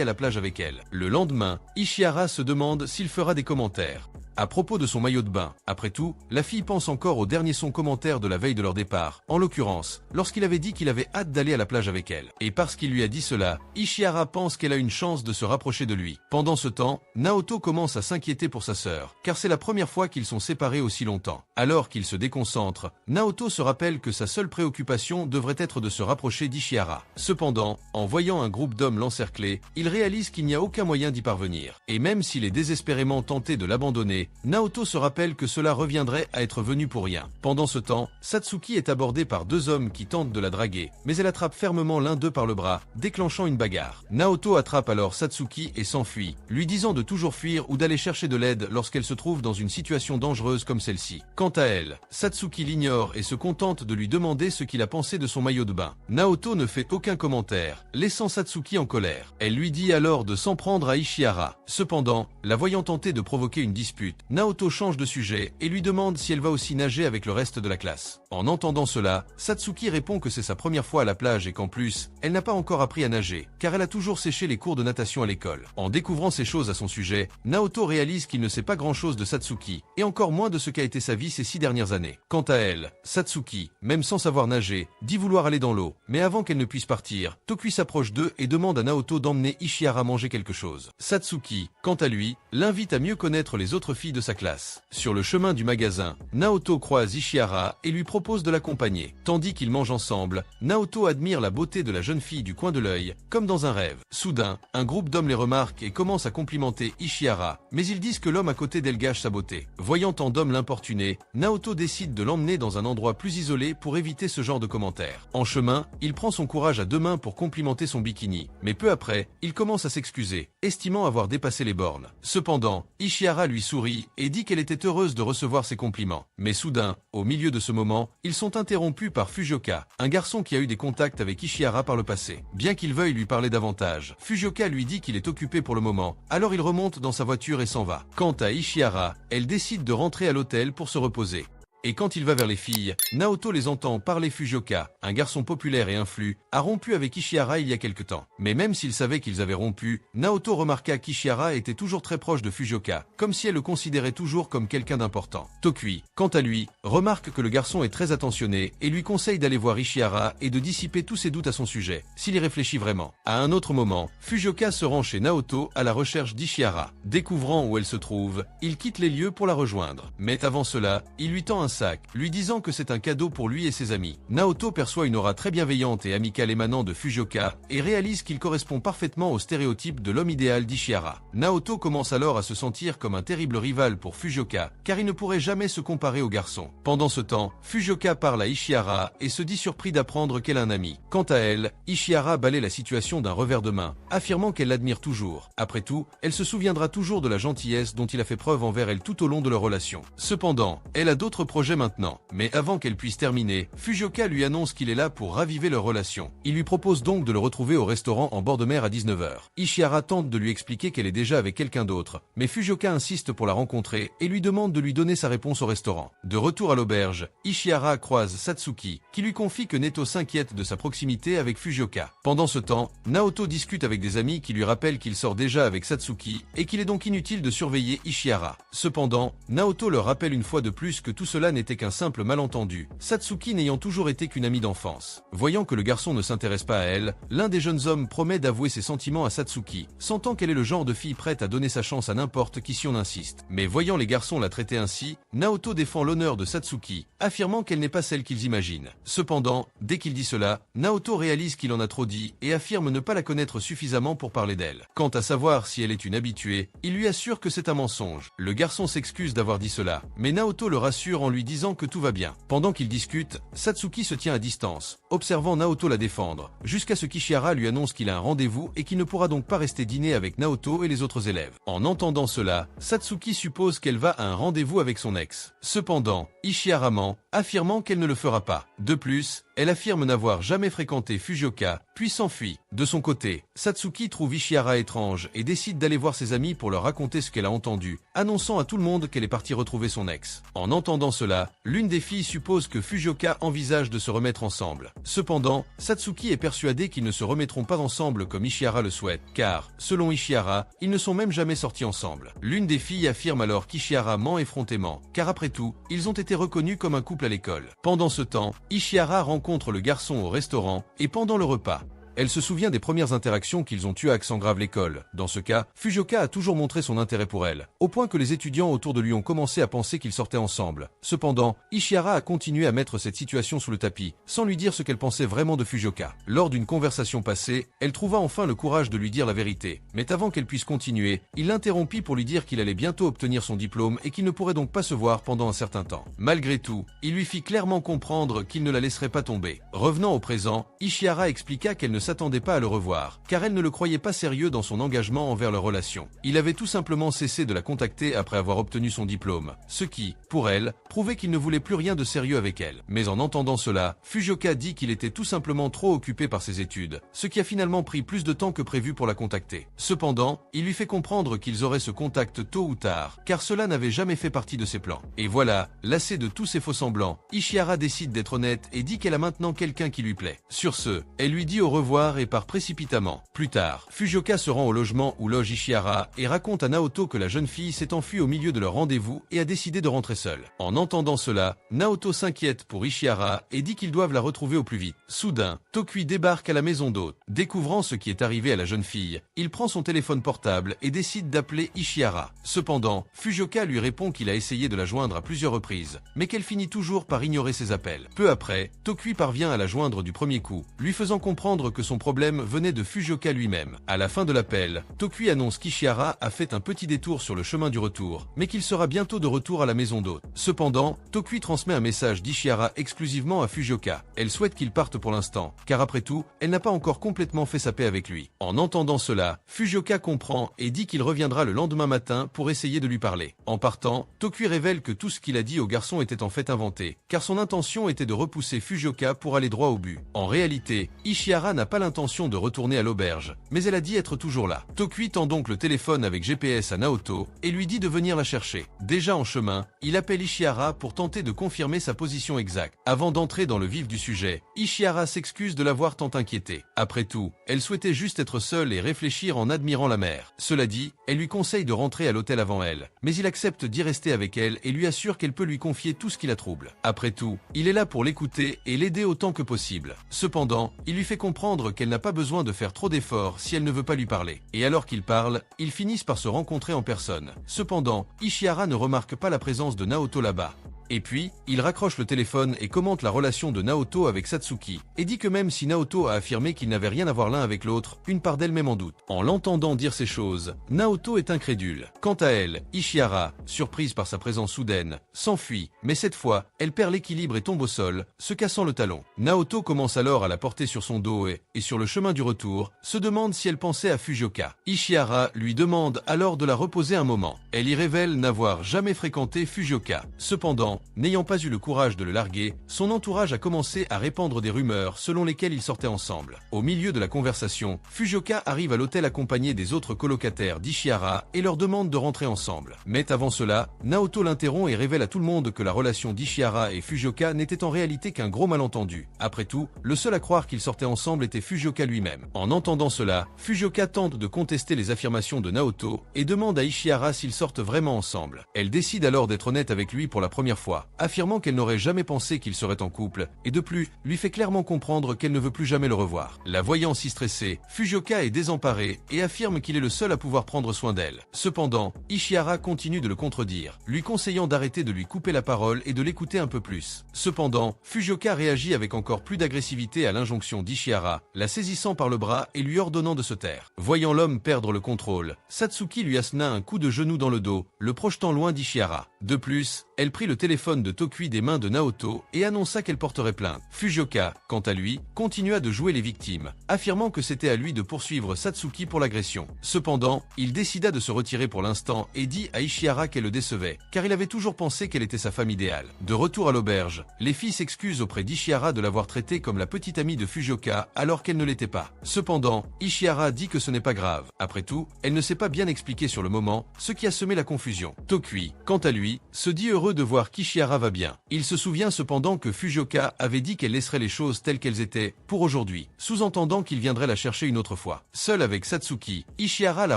à la plage avec elle. Le lendemain, Ishihara se demande s'il fera des commentaires à propos de son maillot de bain. Après tout, la fille pense encore au dernier son commentaire de la veille de leur départ, en l'occurrence, lorsqu'il avait dit qu'il avait hâte d'aller à la plage avec elle. Et parce qu'il lui a dit cela, Ishihara pense qu'elle a une chance de se rapprocher de lui. Pendant ce temps, Naoto commence à s'inquiéter pour sa sœur, car c'est la première fois qu'ils sont séparés aussi longtemps. Alors qu'il se déconcentre, Naoto se rappelle que sa seule préoccupation devrait être de se rapprocher d'Ishihara. Cependant, en voyant un groupe d'hommes l'encercler, il réalise qu'il n'y a aucun moyen d'y parvenir. Et même s'il est désespérément tenté de l'abandonner, Naoto se rappelle que cela reviendrait à être venu pour rien. Pendant ce temps, Satsuki est abordée par 2 hommes qui tentent de la draguer, mais elle attrape fermement l'un d'eux par le bras, déclenchant une bagarre. Naoto attrape alors Satsuki et s'enfuit, lui disant de toujours fuir ou d'aller chercher de l'aide lorsqu'elle se trouve dans une situation dangereuse comme celle-ci. Quant à elle, Satsuki l'ignore et se contente de lui demander ce qu'il a pensé de son maillot de bain. Naoto ne fait aucun commentaire, laissant Satsuki en colère. Elle lui dit alors de s'en prendre à Ishihara. Cependant, la voyant tenter de provoquer une dispute, Naoto change de sujet et lui demande si elle va aussi nager avec le reste de la classe. En entendant cela, Satsuki répond que c'est sa première fois à la plage et qu'en plus, elle n'a pas encore appris à nager, car elle a toujours séché les cours de natation à l'école. En découvrant ces choses à son sujet, Naoto réalise qu'il ne sait pas grand-chose de Satsuki, et encore moins de ce qu'a été sa vie ces 6 dernières années. Quant à elle, Satsuki, même sans savoir nager, dit vouloir aller dans l'eau, mais avant qu'elle ne puisse partir, Tokui s'approche d'eux et demande à Naoto d'emmener Ishihara manger quelque chose. Satsuki, quant à lui, l'invite à mieux connaître les autres filles de sa classe. Sur le chemin du magasin, Naoto croise Ishihara et lui propose de l'accompagner. Tandis qu'ils mangent ensemble, Naoto admire la beauté de la jeune fille du coin de l'œil, comme dans un rêve. Soudain, un groupe d'hommes les remarque et commence à complimenter Ishihara, mais ils disent que l'homme à côté d'elle gâche sa beauté. Voyant tant d'hommes l'importuner, Naoto décide de l'emmener dans un endroit plus isolé pour éviter ce genre de commentaires. En chemin, il prend son courage à 2 mains pour complimenter son bikini, mais peu après, il commence à s'excuser, estimant avoir dépassé les bornes. Cependant, Ishihara lui sourit et dit qu'elle était heureuse de recevoir ses compliments. Mais soudain, au milieu de ce moment, ils sont interrompus par Fujioka, un garçon qui a eu des contacts avec Ishihara par le passé. Bien qu'il veuille lui parler davantage, Fujioka lui dit qu'il est occupé pour le moment, alors il remonte dans sa voiture et s'en va. Quant à Ishihara, elle décide de rentrer à l'hôtel pour se reposer. Et quand il va vers les filles, Naoto les entend parler. Fujioka, un garçon populaire et influent, a rompu avec Ishihara il y a quelque temps. Mais même s'il savait qu'ils avaient rompu, Naoto remarqua qu'Ishihara était toujours très proche de Fujioka, comme si elle le considérait toujours comme quelqu'un d'important. Tokui, quant à lui, remarque que le garçon est très attentionné et lui conseille d'aller voir Ishihara et de dissiper tous ses doutes à son sujet, s'il y réfléchit vraiment. À un autre moment, Fujioka se rend chez Naoto à la recherche d'Ishihara. Découvrant où elle se trouve, il quitte les lieux pour la rejoindre. Mais avant cela, il lui tend un sac, lui disant que c'est un cadeau pour lui et ses amis. Naoto perçoit une aura très bienveillante et amicale émanant de Fujioka et réalise qu'il correspond parfaitement au stéréotype de l'homme idéal d'Ishihara. Naoto commence alors à se sentir comme un terrible rival pour Fujioka, car il ne pourrait jamais se comparer au garçon. Pendant ce temps, Fujioka parle à Ishihara et se dit surpris d'apprendre qu'elle a un ami. Quant à elle, Ishihara balaie la situation d'un revers de main, affirmant qu'elle l'admire toujours. Après tout, elle se souviendra toujours de la gentillesse dont il a fait preuve envers elle tout au long de leur relation. Cependant, elle a d'autres projets projet maintenant. Mais avant qu'elle puisse terminer, Fujioka lui annonce qu'il est là pour raviver leur relation. Il lui propose donc de le retrouver au restaurant en bord de mer à 19 h. Ishihara tente de lui expliquer qu'elle est déjà avec quelqu'un d'autre, mais Fujioka insiste pour la rencontrer et lui demande de lui donner sa réponse au restaurant. De retour à l'auberge, Ishihara croise Satsuki, qui lui confie que Neto s'inquiète de sa proximité avec Fujioka. Pendant ce temps, Naoto discute avec des amis qui lui rappellent qu'il sort déjà avec Satsuki et qu'il est donc inutile de surveiller Ishihara. Cependant, Naoto leur rappelle une fois de plus que tout cela n'était qu'un simple malentendu, Satsuki n'ayant toujours été qu'une amie d'enfance. Voyant que le garçon ne s'intéresse pas à elle, l'un des jeunes hommes promet d'avouer ses sentiments à Satsuki, sentant qu'elle est le genre de fille prête à donner sa chance à n'importe qui si on insiste. Mais voyant les garçons la traiter ainsi, Naoto défend l'honneur de Satsuki, affirmant qu'elle n'est pas celle qu'ils imaginent. Cependant, dès qu'il dit cela, Naoto réalise qu'il en a trop dit et affirme ne pas la connaître suffisamment pour parler d'elle. Quant à savoir si elle est une habituée, il lui assure que c'est un mensonge. Le garçon s'excuse d'avoir dit cela, mais Naoto le rassure en lui disant que tout va bien. Pendant qu'ils discutent, Satsuki se tient à distance, observant Naoto la défendre, jusqu'à ce qu'Ishihara lui annonce qu'il a un rendez-vous et qu'il ne pourra donc pas rester dîner avec Naoto et les autres élèves. En entendant cela, Satsuki suppose qu'elle va à un rendez-vous avec son ex. Cependant, Ishihara ment, affirmant qu'elle ne le fera pas. De plus, elle affirme n'avoir jamais fréquenté Fujioka, puis s'enfuit. De son côté, Satsuki trouve Ishihara étrange et décide d'aller voir ses amis pour leur raconter ce qu'elle a entendu, annonçant à tout le monde qu'elle est partie retrouver son ex. En entendant cela, l'une des filles suppose que Fujioka envisage de se remettre ensemble. Cependant, Satsuki est persuadée qu'ils ne se remettront pas ensemble comme Ishihara le souhaite, car, selon Ishihara, ils ne sont même jamais sortis ensemble. L'une des filles affirme alors qu'Ishihara ment effrontément, car après tout, ils ont été reconnus comme un couple à l'école. Pendant ce temps, Ishihara rencontre le garçon au restaurant, et pendant le repas, elle se souvient des premières interactions qu'ils ont eues à Accent Grave l'école. Dans ce cas, Fujioka a toujours montré son intérêt pour elle, au point que les étudiants autour de lui ont commencé à penser qu'ils sortaient ensemble. Cependant, Ishihara a continué à mettre cette situation sous le tapis, sans lui dire ce qu'elle pensait vraiment de Fujioka. Lors d'une conversation passée, elle trouva enfin le courage de lui dire la vérité. Mais avant qu'elle puisse continuer, il l'interrompit pour lui dire qu'il allait bientôt obtenir son diplôme et qu'il ne pourrait donc pas se voir pendant un certain temps. Malgré tout, il lui fit clairement comprendre qu'il ne la laisserait pas tomber. Revenant au présent, Ishihara expliqua qu'elle ne s'attendait pas à le revoir, car elle ne le croyait pas sérieux dans son engagement envers leur relation. Il avait tout simplement cessé de la contacter après avoir obtenu son diplôme, ce qui, pour elle, prouvait qu'il ne voulait plus rien de sérieux avec elle. Mais en entendant cela, Fujioka dit qu'il était tout simplement trop occupé par ses études, ce qui a finalement pris plus de temps que prévu pour la contacter. Cependant, il lui fait comprendre qu'ils auraient ce contact tôt ou tard, car cela n'avait jamais fait partie de ses plans. Et voilà, lassée de tous ces faux-semblants, Ishihara décide d'être honnête et dit qu'elle a maintenant quelqu'un qui lui plaît. Sur ce, elle lui dit au revoir et part précipitamment. Plus tard, Fujioka se rend au logement où loge Ishihara et raconte à Naoto que la jeune fille s'est enfuie au milieu de leur rendez-vous et a décidé de rentrer seule. En entendant cela, Naoto s'inquiète pour Ishihara et dit qu'ils doivent la retrouver au plus vite. Soudain, Tokui débarque à la maison d'hôte. Découvrant ce qui est arrivé à la jeune fille, il prend son téléphone portable et décide d'appeler Ishihara. Cependant, Fujioka lui répond qu'il a essayé de la joindre à plusieurs reprises, mais qu'elle finit toujours par ignorer ses appels. Peu après, Tokui parvient à la joindre du premier coup, lui faisant comprendre que son problème venait de Fujioka lui-même. À la fin de l'appel, Tokui annonce qu'Ishihara a fait un petit détour sur le chemin du retour, mais qu'il sera bientôt de retour à la maison d'hôte. Cependant, Tokui transmet un message d'Ishihara exclusivement à Fujioka. Elle souhaite qu'il parte pour l'instant, car après tout, elle n'a pas encore complètement fait sa paix avec lui. En entendant cela, Fujioka comprend et dit qu'il reviendra le lendemain matin pour essayer de lui parler. En partant, Tokui révèle que tout ce qu'il a dit au garçon était en fait inventé, car son intention était de repousser Fujioka pour aller droit au but. En réalité, Ishihara n'a pas l'intention de retourner à l'auberge, mais elle a dit être toujours là. Tokui tend donc le téléphone avec GPS à Naoto et lui dit de venir la chercher. Déjà en chemin, il appelle Ishihara pour tenter de confirmer sa position exacte. Avant d'entrer dans le vif du sujet, Ishihara s'excuse de l'avoir tant inquiété. Après tout, elle souhaitait juste être seule et réfléchir en admirant la mer. Cela dit, elle lui conseille de rentrer à l'hôtel avant elle, mais il accepte d'y rester avec elle et lui assure qu'elle peut lui confier tout ce qui la trouble. Après tout, il est là pour l'écouter et l'aider autant que possible. Cependant, il lui fait comprendre qu'elle n'a pas besoin de faire trop d'efforts si elle ne veut pas lui parler. Et alors qu'ils parlent, ils finissent par se rencontrer en personne. Cependant, Ishihara ne remarque pas la présence de Naoto là-bas. Et puis, il raccroche le téléphone et commente la relation de Naoto avec Satsuki, et dit que même si Naoto a affirmé qu'ils n'avaient rien à voir l'un avec l'autre, une part d'elle-même en doute. En l'entendant dire ces choses, Naoto est incrédule. Quant à elle, Ishihara, surprise par sa présence soudaine, s'enfuit, mais cette fois, elle perd l'équilibre et tombe au sol, se cassant le talon. Naoto commence alors à la porter sur son dos et sur le chemin du retour, se demande si elle pensait à Fujioka. Ishihara lui demande alors de la reposer un moment. Elle y révèle n'avoir jamais fréquenté Fujioka. Cependant, n'ayant pas eu le courage de le larguer, son entourage a commencé à répandre des rumeurs selon lesquelles ils sortaient ensemble. Au milieu de la conversation, Fujioka arrive à l'hôtel accompagné des autres colocataires d'Ishihara et leur demande de rentrer ensemble. Mais avant cela, Naoto l'interrompt et révèle à tout le monde que la relation d'Ishihara et Fujioka n'était en réalité qu'un gros malentendu. Après tout, le seul à croire qu'ils sortaient ensemble était Fujioka lui-même. En entendant cela, Fujioka tente de contester les affirmations de Naoto et demande à Ishihara s'ils sortent vraiment ensemble. Elle décide alors d'être honnête avec lui pour la première fois, affirmant qu'elle n'aurait jamais pensé qu'ils seraient en couple, et de plus, lui fait clairement comprendre qu'elle ne veut plus jamais le revoir. La voyant si stressée, Fujioka est désemparée et affirme qu'il est le seul à pouvoir prendre soin d'elle. Cependant, Ishihara continue de le contredire, lui conseillant d'arrêter de lui couper la parole et de l'écouter un peu plus. Cependant, Fujioka réagit avec encore plus d'agressivité à l'injonction d'Ishihara, la saisissant par le bras et lui ordonnant de se taire. Voyant l'homme perdre le contrôle, Satsuki lui assena un coup de genou dans le dos, le projetant loin d'Ishihara. De plus, elle prit le téléphone de Tokui des mains de Naoto et annonça qu'elle porterait plainte. Fujioka, quant à lui, continua de jouer les victimes, affirmant que c'était à lui de poursuivre Satsuki pour l'agression. Cependant, il décida de se retirer pour l'instant et dit à Ishihara qu'elle le décevait, car il avait toujours pensé qu'elle était sa femme idéale. De retour à l'auberge, les filles s'excusent auprès d'Ishihara de l'avoir traitée comme la petite amie de Fujioka alors qu'elle ne l'était pas. Cependant, Ishihara dit que ce n'est pas grave. Après tout, elle ne s'est pas bien expliquée sur le moment, ce qui a semé la confusion. Tokui, quant à lui, se dit heureux de voir qu'Ishihara va bien. Il se souvient cependant que Fujioka avait dit qu'elle laisserait les choses telles qu'elles étaient pour aujourd'hui, sous-entendant qu'il viendrait la chercher une autre fois. Seul avec Satsuki, Ishihara la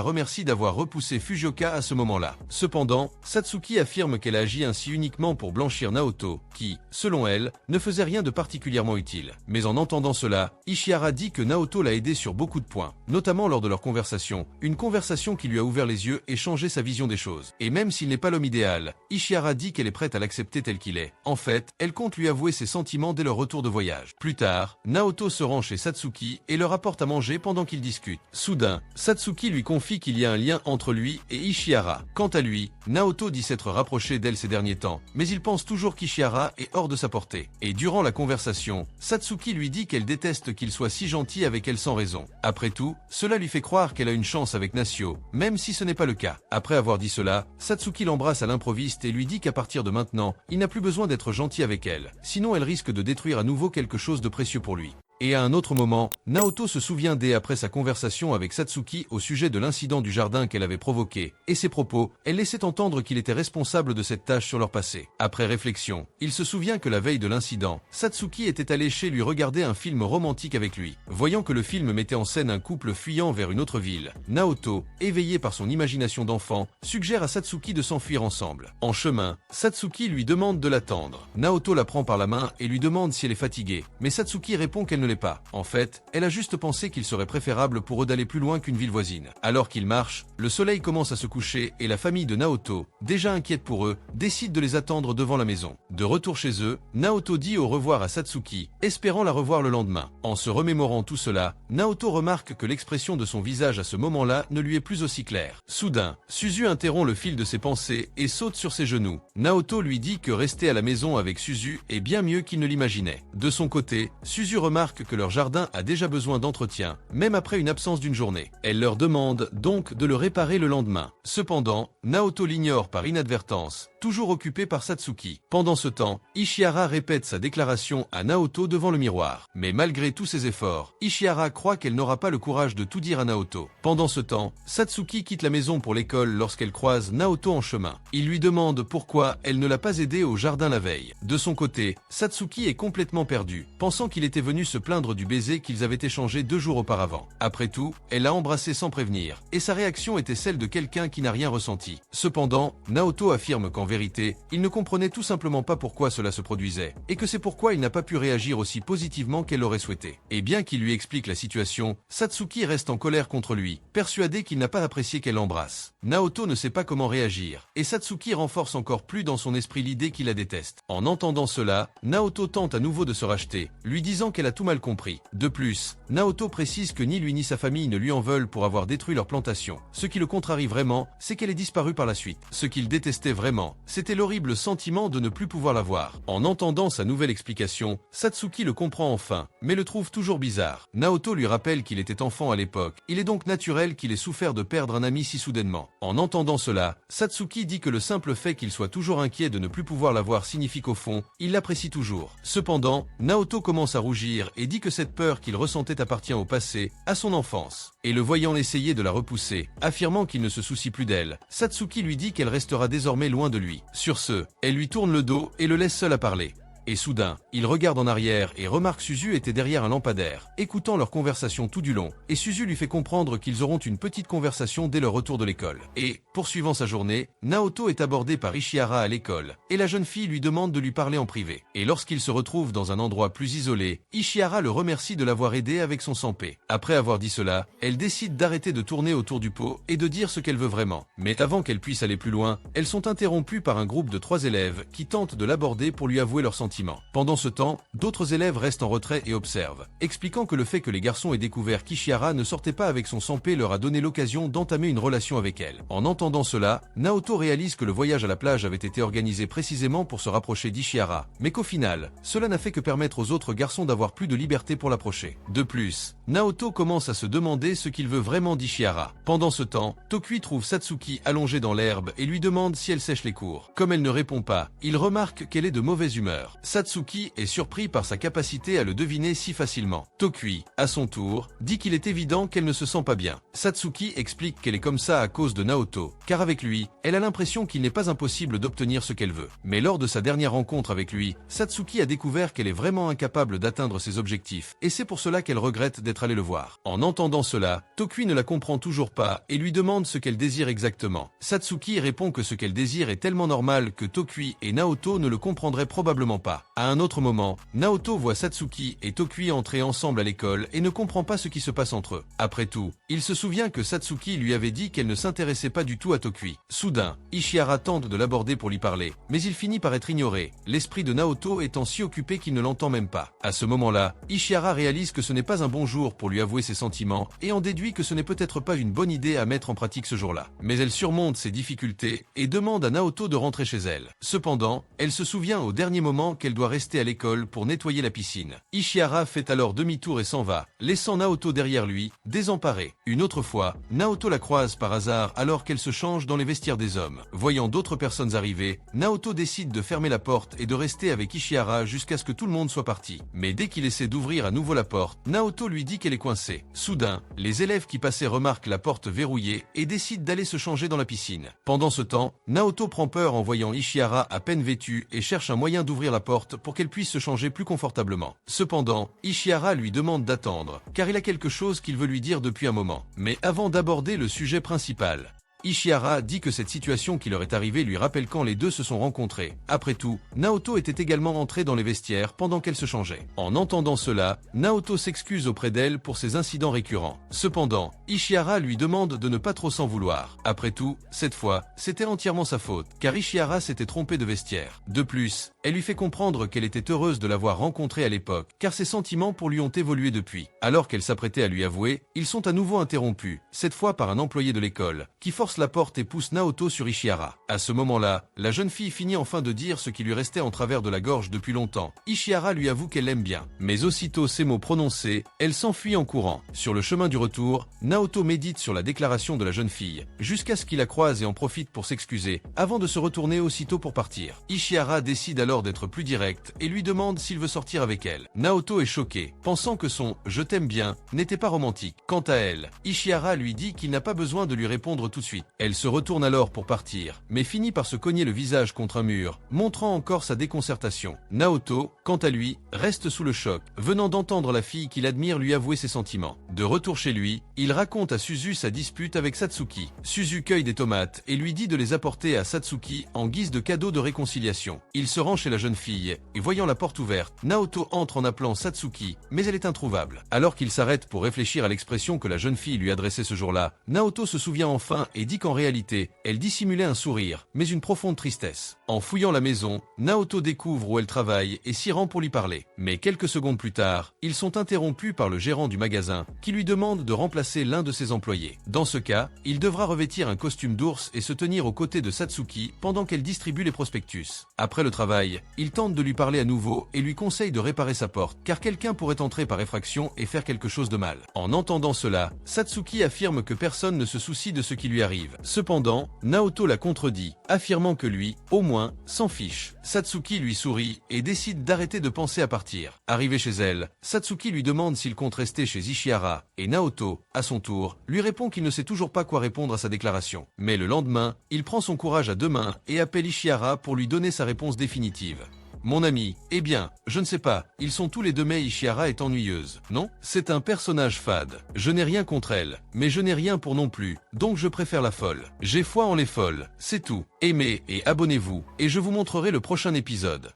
remercie d'avoir repoussé Fujioka à ce moment-là. Cependant, Satsuki affirme qu'elle a agi ainsi uniquement pour blanchir Naoto, qui, selon elle, ne faisait rien de particulièrement utile. Mais en entendant cela, Ishihara dit que Naoto l'a aidé sur beaucoup de points, notamment lors de leur conversation, une conversation qui lui a ouvert les yeux et changé sa vision des choses. Et même s'il n'est pas l'homme idéal, Ishihara dit qu'elle est prête à l'accepter tel qu'il est. En fait, elle compte lui avouer ses sentiments dès leur retour de voyage. Plus tard, Naoto se rend chez Satsuki et leur apporte à manger pendant qu'ils discutent. Soudain, Satsuki lui confie qu'il y a un lien entre lui et Ishihara. Quant à lui, Naoto dit s'être rapproché d'elle ces derniers temps, mais il pense toujours qu'Ishihara est hors de sa portée. Et durant la conversation, Satsuki lui dit qu'elle déteste qu'il soit si gentil avec elle sans raison. Après tout, cela lui fait croire qu'elle a une chance avec Nasio, même si ce n'est pas le cas. Après avoir dit cela, Satsuki l'embrasse à l'improviste et lui dit qu'à partir de maintenant, il n'a plus besoin d'être gentil avec elle, sinon elle risque de détruire à nouveau quelque chose de précieux pour lui. Et à un autre moment, Naoto se souvient dès après sa conversation avec Satsuki au sujet de l'incident du jardin qu'elle avait provoqué, et ses propos, elle laissait entendre qu'il était responsable de cette tâche sur leur passé. Après réflexion, il se souvient que la veille de l'incident, Satsuki était allé chez lui regarder un film romantique avec lui. Voyant que le film mettait en scène un couple fuyant vers une autre ville, Naoto, éveillé par son imagination d'enfant, suggère à Satsuki de s'enfuir ensemble. En chemin, Satsuki lui demande de l'attendre. Naoto la prend par la main et lui demande si elle est fatiguée, mais Satsuki répond qu'elle ne l'est pas. En fait, elle a juste pensé qu'il serait préférable pour eux d'aller plus loin qu'une ville voisine. Alors qu'ils marchent, le soleil commence à se coucher et la famille de Naoto, déjà inquiète pour eux, décide de les attendre devant la maison. De retour chez eux, Naoto dit au revoir à Satsuki, espérant la revoir le lendemain. En se remémorant tout cela, Naoto remarque que l'expression de son visage à ce moment-là ne lui est plus aussi claire. Soudain, Suzu interrompt le fil de ses pensées et saute sur ses genoux. Naoto lui dit que rester à la maison avec Suzu est bien mieux qu'il ne l'imaginait. De son côté, Suzu remarque que leur jardin a déjà besoin d'entretien, même après une absence d'une journée. Elle leur demande donc de le réparer le lendemain. Cependant, Naoto l'ignore par inadvertance, toujours occupé par Satsuki. Pendant ce temps, Ishihara répète sa déclaration à Naoto devant le miroir. Mais malgré tous ses efforts, Ishihara croit qu'elle n'aura pas le courage de tout dire à Naoto. Pendant ce temps, Satsuki quitte la maison pour l'école lorsqu'elle croise Naoto en chemin. Il lui demande pourquoi elle ne l'a pas aidé au jardin la veille. De son côté, Satsuki est complètement perdu, pensant qu'il était venu se plaindre du baiser qu'ils avaient échangé 2 jours auparavant. Après tout, elle l'a embrassé sans prévenir, et sa réaction était celle de quelqu'un qui n'a rien ressenti. Cependant, Naoto affirme qu'en vérité, il ne comprenait tout simplement pas pourquoi cela se produisait, et que c'est pourquoi il n'a pas pu réagir aussi positivement qu'elle l'aurait souhaité. Et bien qu'il lui explique la situation, Satsuki reste en colère contre lui, persuadé qu'il n'a pas apprécié qu'elle l'embrasse. Naoto ne sait pas comment réagir, et Satsuki renforce encore plus dans son esprit l'idée qu'il la déteste. En entendant cela, Naoto tente à nouveau de se racheter, lui disant qu'elle a tout mal mal compris. De plus, Naoto précise que ni lui ni sa famille ne lui en veulent pour avoir détruit leur plantation. Ce qui le contrarie vraiment, c'est qu'elle est disparue par la suite. Ce qu'il détestait vraiment, c'était l'horrible sentiment de ne plus pouvoir la voir. En entendant sa nouvelle explication, Satsuki le comprend enfin, mais le trouve toujours bizarre. Naoto lui rappelle qu'il était enfant à l'époque. Il est donc naturel qu'il ait souffert de perdre un ami si soudainement. En entendant cela, Satsuki dit que le simple fait qu'il soit toujours inquiet de ne plus pouvoir la voir signifie qu'au fond, il l'apprécie toujours. Cependant, Naoto commence à rougir et dit que cette peur qu'il ressentait appartient au passé, à son enfance. Et le voyant essayer de la repousser, affirmant qu'il ne se soucie plus d'elle, Satsuki lui dit qu'elle restera désormais loin de lui. Sur ce, elle lui tourne le dos et le laisse seul à parler. Et soudain, il regarde en arrière et remarque Suzu était derrière un lampadaire, écoutant leur conversation tout du long, et Suzu lui fait comprendre qu'ils auront une petite conversation dès leur retour de l'école. Et, poursuivant sa journée, Naoto est abordé par Ishihara à l'école, et la jeune fille lui demande de lui parler en privé. Et lorsqu'il se retrouve dans un endroit plus isolé, Ishihara le remercie de l'avoir aidé avec son sanpé. Après avoir dit cela, elle décide d'arrêter de tourner autour du pot et de dire ce qu'elle veut vraiment. Mais avant qu'elle puisse aller plus loin, elles sont interrompues par un groupe de 3 élèves qui tentent de l'aborder pour lui avouer leurs sentiments. Pendant ce temps, d'autres élèves restent en retrait et observent, expliquant que le fait que les garçons aient découvert qu'Ishihara ne sortait pas avec son sanpé leur a donné l'occasion d'entamer une relation avec elle. En entendant cela, Naoto réalise que le voyage à la plage avait été organisé précisément pour se rapprocher d'Ishihara, mais qu'au final, cela n'a fait que permettre aux autres garçons d'avoir plus de liberté pour l'approcher. De plus, Naoto commence à se demander ce qu'il veut vraiment d'Ishihara. Pendant ce temps, Tokui trouve Satsuki allongée dans l'herbe et lui demande si elle sèche les cours. Comme elle ne répond pas, il remarque qu'elle est de mauvaise humeur. Satsuki est surpris par sa capacité à le deviner si facilement. Tokui, à son tour, dit qu'il est évident qu'elle ne se sent pas bien. Satsuki explique qu'elle est comme ça à cause de Naoto, car avec lui, elle a l'impression qu'il n'est pas impossible d'obtenir ce qu'elle veut. Mais lors de sa dernière rencontre avec lui, Satsuki a découvert qu'elle est vraiment incapable d'atteindre ses objectifs, et c'est pour cela qu'elle regrette d'être allée le voir. En entendant cela, Tokui ne la comprend toujours pas et lui demande ce qu'elle désire exactement. Satsuki répond que ce qu'elle désire est tellement normal que Tokui et Naoto ne le comprendraient probablement pas. À un autre moment, Naoto voit Satsuki et Tokui entrer ensemble à l'école et ne comprend pas ce qui se passe entre eux. Après tout, il se souvient que Satsuki lui avait dit qu'elle ne s'intéressait pas du tout à Tokui. Soudain, Ishihara tente de l'aborder pour lui parler, mais il finit par être ignoré, l'esprit de Naoto étant si occupé qu'il ne l'entend même pas. À ce moment-là, Ishihara réalise que ce n'est pas un bon jour pour lui avouer ses sentiments et en déduit que ce n'est peut-être pas une bonne idée à mettre en pratique ce jour-là. Mais elle surmonte ses difficultés et demande à Naoto de rentrer chez elle. Cependant, elle se souvient au dernier moment qu'elle doit rester à l'école pour nettoyer la piscine. Ishihara fait alors demi-tour et s'en va, laissant Naoto derrière lui, désemparé. Une autre fois, Naoto la croise par hasard alors qu'elle se change dans les vestiaires des hommes. Voyant d'autres personnes arriver, Naoto décide de fermer la porte et de rester avec Ishihara jusqu'à ce que tout le monde soit parti. Mais dès qu'il essaie d'ouvrir à nouveau la porte, Naoto lui dit qu'elle est coincée. Soudain, les élèves qui passaient remarquent la porte verrouillée et décident d'aller se changer dans la piscine. Pendant ce temps, Naoto prend peur en voyant Ishihara à peine vêtue et cherche un moyen d'ouvrir la porte pour qu'elle puisse se changer plus confortablement. Cependant, Ishihara lui demande d'attendre, car il a quelque chose qu'il veut lui dire depuis un moment. Mais avant d'aborder le sujet principal, Ishihara dit que cette situation qui leur est arrivée lui rappelle quand les deux se sont rencontrés. Après tout, Naoto était également entrée dans les vestiaires pendant qu'elle se changeait. En entendant cela, Naoto s'excuse auprès d'elle pour ces incidents récurrents. Cependant, Ishihara lui demande de ne pas trop s'en vouloir. Après tout, cette fois, c'était entièrement sa faute, car Ishihara s'était trompé de vestiaire. De plus, elle lui fait comprendre qu'elle était heureuse de l'avoir rencontré à l'époque, car ses sentiments pour lui ont évolué depuis. Alors qu'elle s'apprêtait à lui avouer, ils sont à nouveau interrompus, cette fois par un employé de l'école, qui force la porte et pousse Naoto sur Ishihara. À ce moment-là, la jeune fille finit enfin de dire ce qui lui restait en travers de la gorge depuis longtemps. Ishihara lui avoue qu'elle l'aime bien. Mais aussitôt ces mots prononcés, elle s'enfuit en courant. Sur le chemin du retour, Naoto médite sur la déclaration de la jeune fille, jusqu'à ce qu'il la croise et en profite pour s'excuser, avant de se retourner aussitôt pour partir. Ishihara décide alors d'être plus direct et lui demande s'il veut sortir avec elle. Naoto est choqué, pensant que son « je t'aime bien » n'était pas romantique. Quant à elle, Ishihara lui dit qu'il n'a pas besoin de lui répondre tout de suite. Elle se retourne alors pour partir, mais finit par se cogner le visage contre un mur, montrant encore sa déconcertation. Naoto, quant à lui, reste sous le choc, venant d'entendre la fille qu'il admire lui avouer ses sentiments. De retour chez lui, il raconte à Suzu sa dispute avec Satsuki. Suzu cueille des tomates et lui dit de les apporter à Satsuki en guise de cadeau de réconciliation. Il se rend chez chez la jeune fille, et voyant la porte ouverte, Naoto entre en appelant Satsuki, mais elle est introuvable. Alors qu'il s'arrête pour réfléchir à l'expression que la jeune fille lui adressait ce jour-là, Naoto se souvient enfin et dit qu'en réalité, elle dissimulait un sourire, mais une profonde tristesse. En fouillant la maison, Naoto découvre où elle travaille et s'y rend pour lui parler. Mais quelques secondes plus tard, ils sont interrompus par le gérant du magasin, qui lui demande de remplacer l'un de ses employés. Dans ce cas, il devra revêtir un costume d'ours et se tenir aux côtés de Satsuki pendant qu'elle distribue les prospectus. Après le travail, il tente de lui parler à nouveau et lui conseille de réparer sa porte, car quelqu'un pourrait entrer par effraction et faire quelque chose de mal. En entendant cela, Satsuki affirme que personne ne se soucie de ce qui lui arrive. Cependant, Naoto la contredit, affirmant que lui, au moins, s'en fiche. Satsuki lui sourit et décide d'arrêter de penser à partir. Arrivé chez elle, Satsuki lui demande s'il compte rester chez Ishihara, et Naoto, à son tour, lui répond qu'il ne sait toujours pas quoi répondre à sa déclaration. Mais le lendemain, il prend son courage à deux mains et appelle Ishihara pour lui donner sa réponse définitive. Mon ami, eh bien, je ne sais pas, ils sont tous les deux mais Ishihara est ennuyeuse, non? C'est un personnage fade. Je n'ai rien contre elle, mais je n'ai rien pour non plus, donc je préfère la folle. J'ai foi en les folles, c'est tout. Aimez et abonnez-vous, et je vous montrerai le prochain épisode.